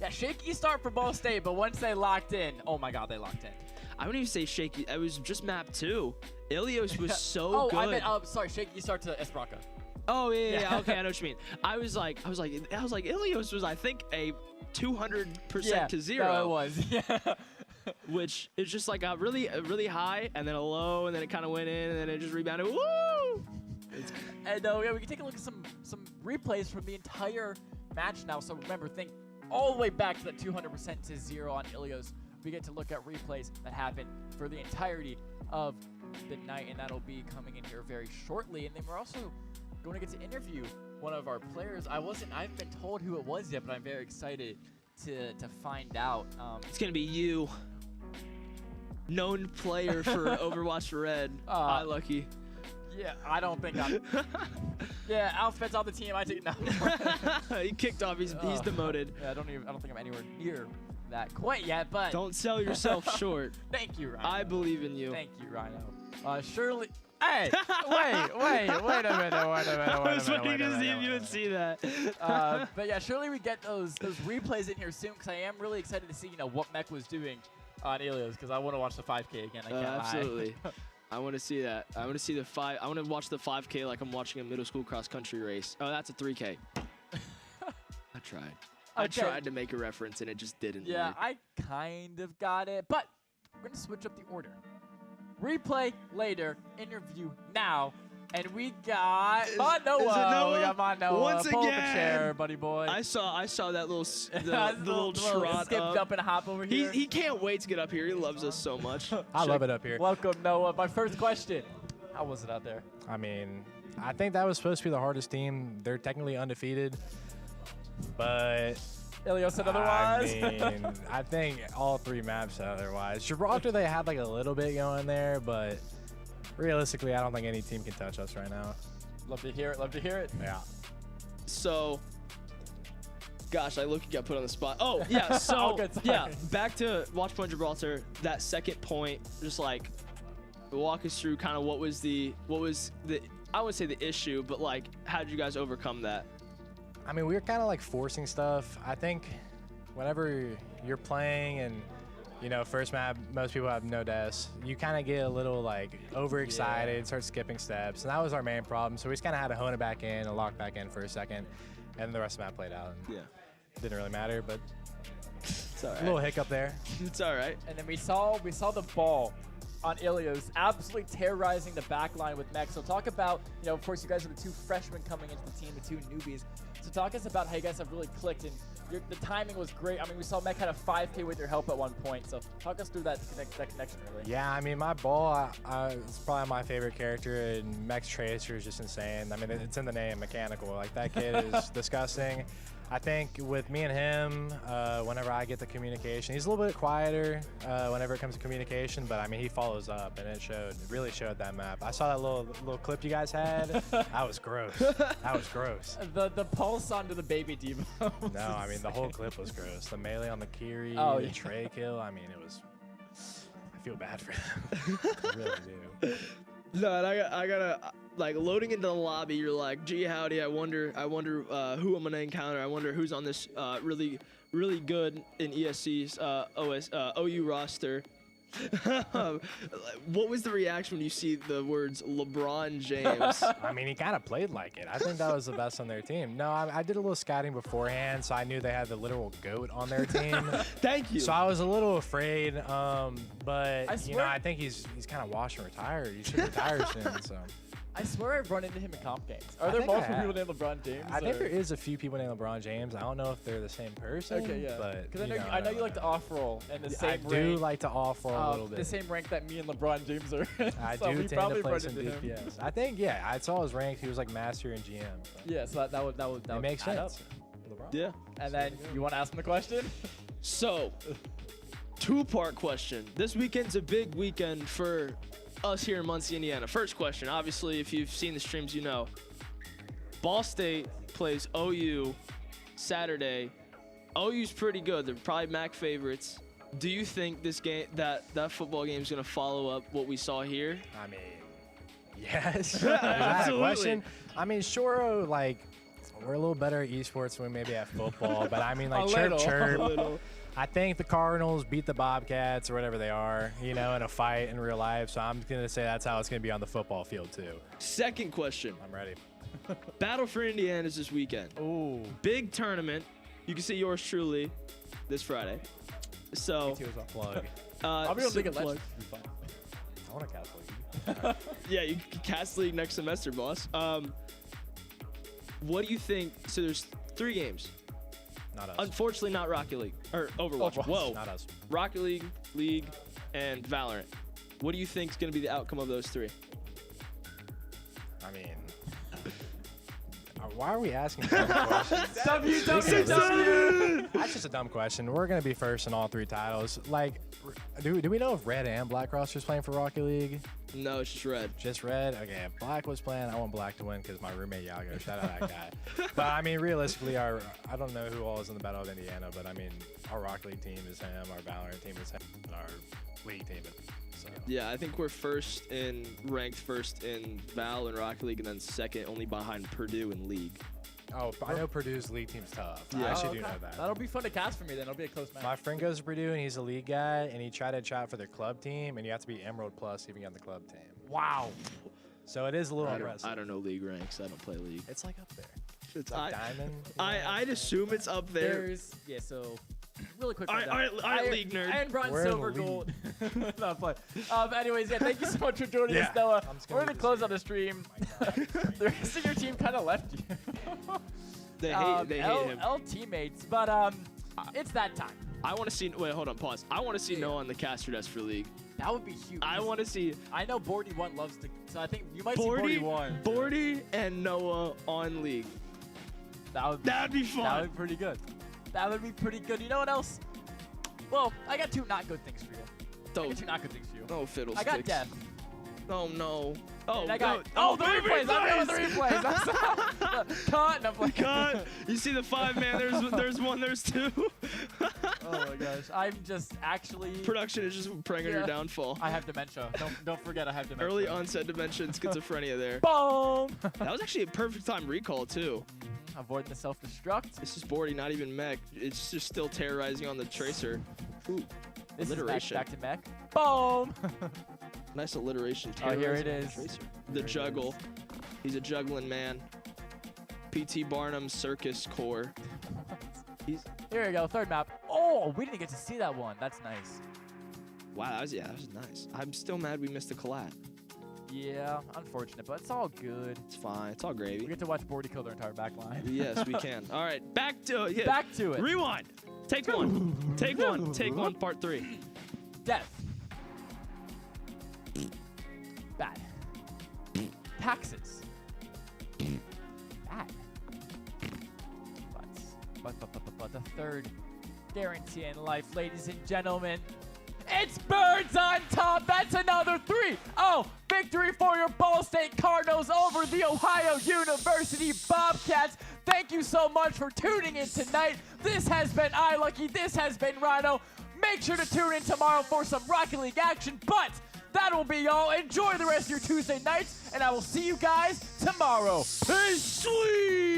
yeah, shaky start for Ball State, but once they locked in, oh my God, they locked in. I wouldn't even say shaky. It was just map 2. Ilios was so good. Oh, I meant, sorry, shaky start to Esperanca. Oh yeah. Okay, I know what you mean. I was like, Ilios was, I think, a 200% to 0. No, it was. Yeah. Which is just like a really high, and then a low, and then it kind of went in, and then it just rebounded. Woo! And yeah, we can take a look at some replays from the entire match now. So remember, think all the way back to that 200% to 0 on Ilios. We get to look at replays that happened for the entirety of the night, and that'll be coming in here very shortly. And then we're also going to get to interview one of our players. I haven't been told who it was yet, but I'm very excited to find out. It's gonna be you, known player for Overwatch Red. Hi, Lucky. Yeah, I don't think I'm. Yeah, Alphabet's on the team. I take no. He kicked off. He's demoted. Yeah, I don't think I'm anywhere near that quite yet, but don't sell yourself short. Thank you, Rhino. I believe in you. Thank you, Rhino. Surely. Hey, wait a minute. I was waiting to see if you would see that. But yeah, surely we get those replays in here soon, because I am really excited to see what Mech was doing on Ilios, because I want to watch the 5K again. I can't lie. Absolutely. I want to see that. I want to see the 5. I want to watch the 5K like I'm watching a middle school cross country race. Oh, that's a 3K. I tried. I tried to make a reference and it just didn't Yeah, work. I kind of got it, but we're going to switch up the order. Replay later, interview now, and we got Noah. We got Noah. Once Pull again. up a chair, buddy boy. I saw that little little trot skipped up and hop over here. He can't wait to get up here. He loves us so much. I love it up here. Welcome, Noah. My first question: how was it out there? I mean, I think that was supposed to be the hardest team. They're technically undefeated, but Ilios said otherwise. I mean, I think all 3 maps otherwise. Gibraltar, they had like a little bit going there, but realistically, I don't think any team can touch us right now. Love to hear it. Yeah. So, gosh, I got put on the spot. Oh, yeah, so, yeah, back to Watch Point Gibraltar, that second point, just like, walk us through kind of what was the, I wouldn't say the issue, but like, how did you guys overcome that? I mean, we were kind of like forcing stuff. I think whenever you're playing and, first map, most people have no deaths. You kind of get a little like overexcited, start skipping steps. And that was our main problem. So we just kind of had to hone it back in and lock back in for a second. And the rest of the map played out. And didn't really matter, but it's all right. A little hiccup there. It's all right. And then we saw the ball on Ilios, absolutely terrorizing the back line with mech. So talk about, of course, you guys are the 2 freshmen coming into the team, the 2 newbies. So talk us about how you guys have really clicked, and the timing was great. I mean, we saw Mech had a 5K with your help at one point. So talk us through that connection, really. Yeah, I mean, my ball, it's probably my favorite character, and Mech's Tracer is just insane. I mean, it's in the name, mechanical. Like, that kid is disgusting. I think with me and him, whenever I get the communication, he's a little bit quieter whenever it comes to communication, but I mean, he follows up, and it really showed that map. I saw that little clip you guys had. That was gross. That was gross. The pulse onto the baby Devo. No, I mean, the whole clip was gross. The melee on the Kiri, the Trey kill, I mean, it was, I feel bad for them. I really do. No, and I gotta, like, loading into the lobby, you're like, gee, howdy, I wonder who I'm gonna encounter. I wonder who's on this really good in ESC's OU roster. What was the reaction when you see the words LeBron James? I mean, he kind of played like it. I think that was the best on their team. No, I did a little scouting beforehand, so I knew they had the literal GOAT on their team. Thank you. So I was a little afraid, but I I think he's kind of washed and retired. He should retire soon. So. I swear I've run into him in comp games. Are there multiple people named LeBron James? I think there is a few people named LeBron James. I don't know if they're the same person. Okay, yeah. But because I know you like to off-roll in the same rank. I do like to off-roll a little bit. The same rank that me and LeBron James are. I so do we tend to play run some into him. DPS. I think, I saw his rank. He was like master and GM. So. Yeah, so that would make add sense. up. Yeah. And then you want to ask him the question? So, 2-part question. This weekend's a big weekend for us here in Muncie, Indiana. First question, obviously, if you've seen the streams, you know. Ball State plays OU Saturday. OU's pretty good. They're probably MAC favorites. Do you think this game, that football game is going to follow up what we saw here? I mean, yes. Is that a question? I mean, sure, like, we're a little better at esports than we maybe at football, but I mean, like, chirp. I think the Cardinals beat the Bobcats or whatever they are, in a fight in real life. So I'm going to say that's how it's going to be on the football field, too. Second question. I'm ready. Battle for Indiana is this weekend. Ooh. Big tournament. You can see yours truly this Friday. So. Me too as a plug. I'll be able to make it plug. I want to cast league. Yeah, you can cast league next semester, boss. What do you think? So there's 3 games. Not us. Unfortunately, not Rocket League or Overwatch. Whoa. Not us. Rocket League, and Valorant. What do you think is going to be the outcome of those 3? I mean, why are we asking dumb questions? WWW! That's just a dumb question. We're going to be first in all 3 titles. Like, do we know if Red and Black rosters playing for Rocket League? No, it's just Red. Just Red? Okay, if Black was playing, I want Black to win because my roommate Yago. Shout out that guy. But, I mean, realistically, I don't know who all is in the Battle of Indiana, but, I mean, our Rocket League team is him, our Valorant team is him, and our League team is so. Yeah, I think we're ranked first in Val and Rocket League, and then second only behind Purdue in League. Oh, I know Purdue's League team's tough. Yeah. I actually do know that. That'll be fun to cast for me then. It'll be a close match. My friend goes to Purdue, and he's a league guy, and he tried to try out for their club team, and you have to be Emerald Plus to even get on the club team. Wow. So it is a little impressive. I don't know League ranks. I don't play League. It's like up there. It's like Diamond. I'd assume it's up there. So really quick. All right, League nerd. Iron, bronze, We're in silver, the gold. Not fun. Anyways, thank you so much for joining us, Noah. We're going to close out the stream. The rest of your team kind of left you. They hate him. L teammates, but it's that time. I want to see. Wait, hold on. Pause. I want to see Noah on the caster desk for League. That would be huge. I want to see. I know Bordy1 loves to. So I think you might see Bordy1. Bordy and Noah on League. That'd be fun. That would be pretty good. That would be pretty good. You know what else? Well, I got 2 not good things for you. I got 2 not good things for you. No fiddlesticks. I got death. Oh no. Oh, I got. Oh, the replays. I'm doing the replays. Cut. And I'm like, cut. You see the 5-man. There's 1. There's 2. Oh my gosh. I'm just actually. Production is just preying on your downfall. I have dementia. Don't forget I have dementia. Early onset dementia and schizophrenia there. Boom. That was actually a perfect time recall too. Avoiding the self-destruct. This is Bordy, not even mech. It's just still terrorizing on the tracer. Ooh, this alliteration. Is back to mech. Boom. Nice alliteration. Oh, here it is. The juggle. He's a juggling man. P.T. Barnum's circus core. Here we go. 3rd map. Oh, we didn't get to see that one. That's nice. Wow, that was nice. I'm still mad we missed the collab. Yeah, unfortunate, but it's all good. It's fine. It's all We gravy. get to watch Bordy kill their entire back line. Yes, we can. All right, back to it. Back to it. Rewind. Take one. Take one. Take one. Part 3. Death. Bad. Taxes. Bad. But the third guarantee in life, ladies and gentlemen, it's birds on top. That's another 3-0 victory for your Ball State Cardinals over the Ohio University Bobcats. Thank you so much for tuning in tonight. This has been iLucky. This has been Rhino. Make sure to tune in tomorrow for some Rocket League action. But that will be all. Enjoy the rest of your Tuesday nights, and I will see you guys tomorrow. Peace. Sweet.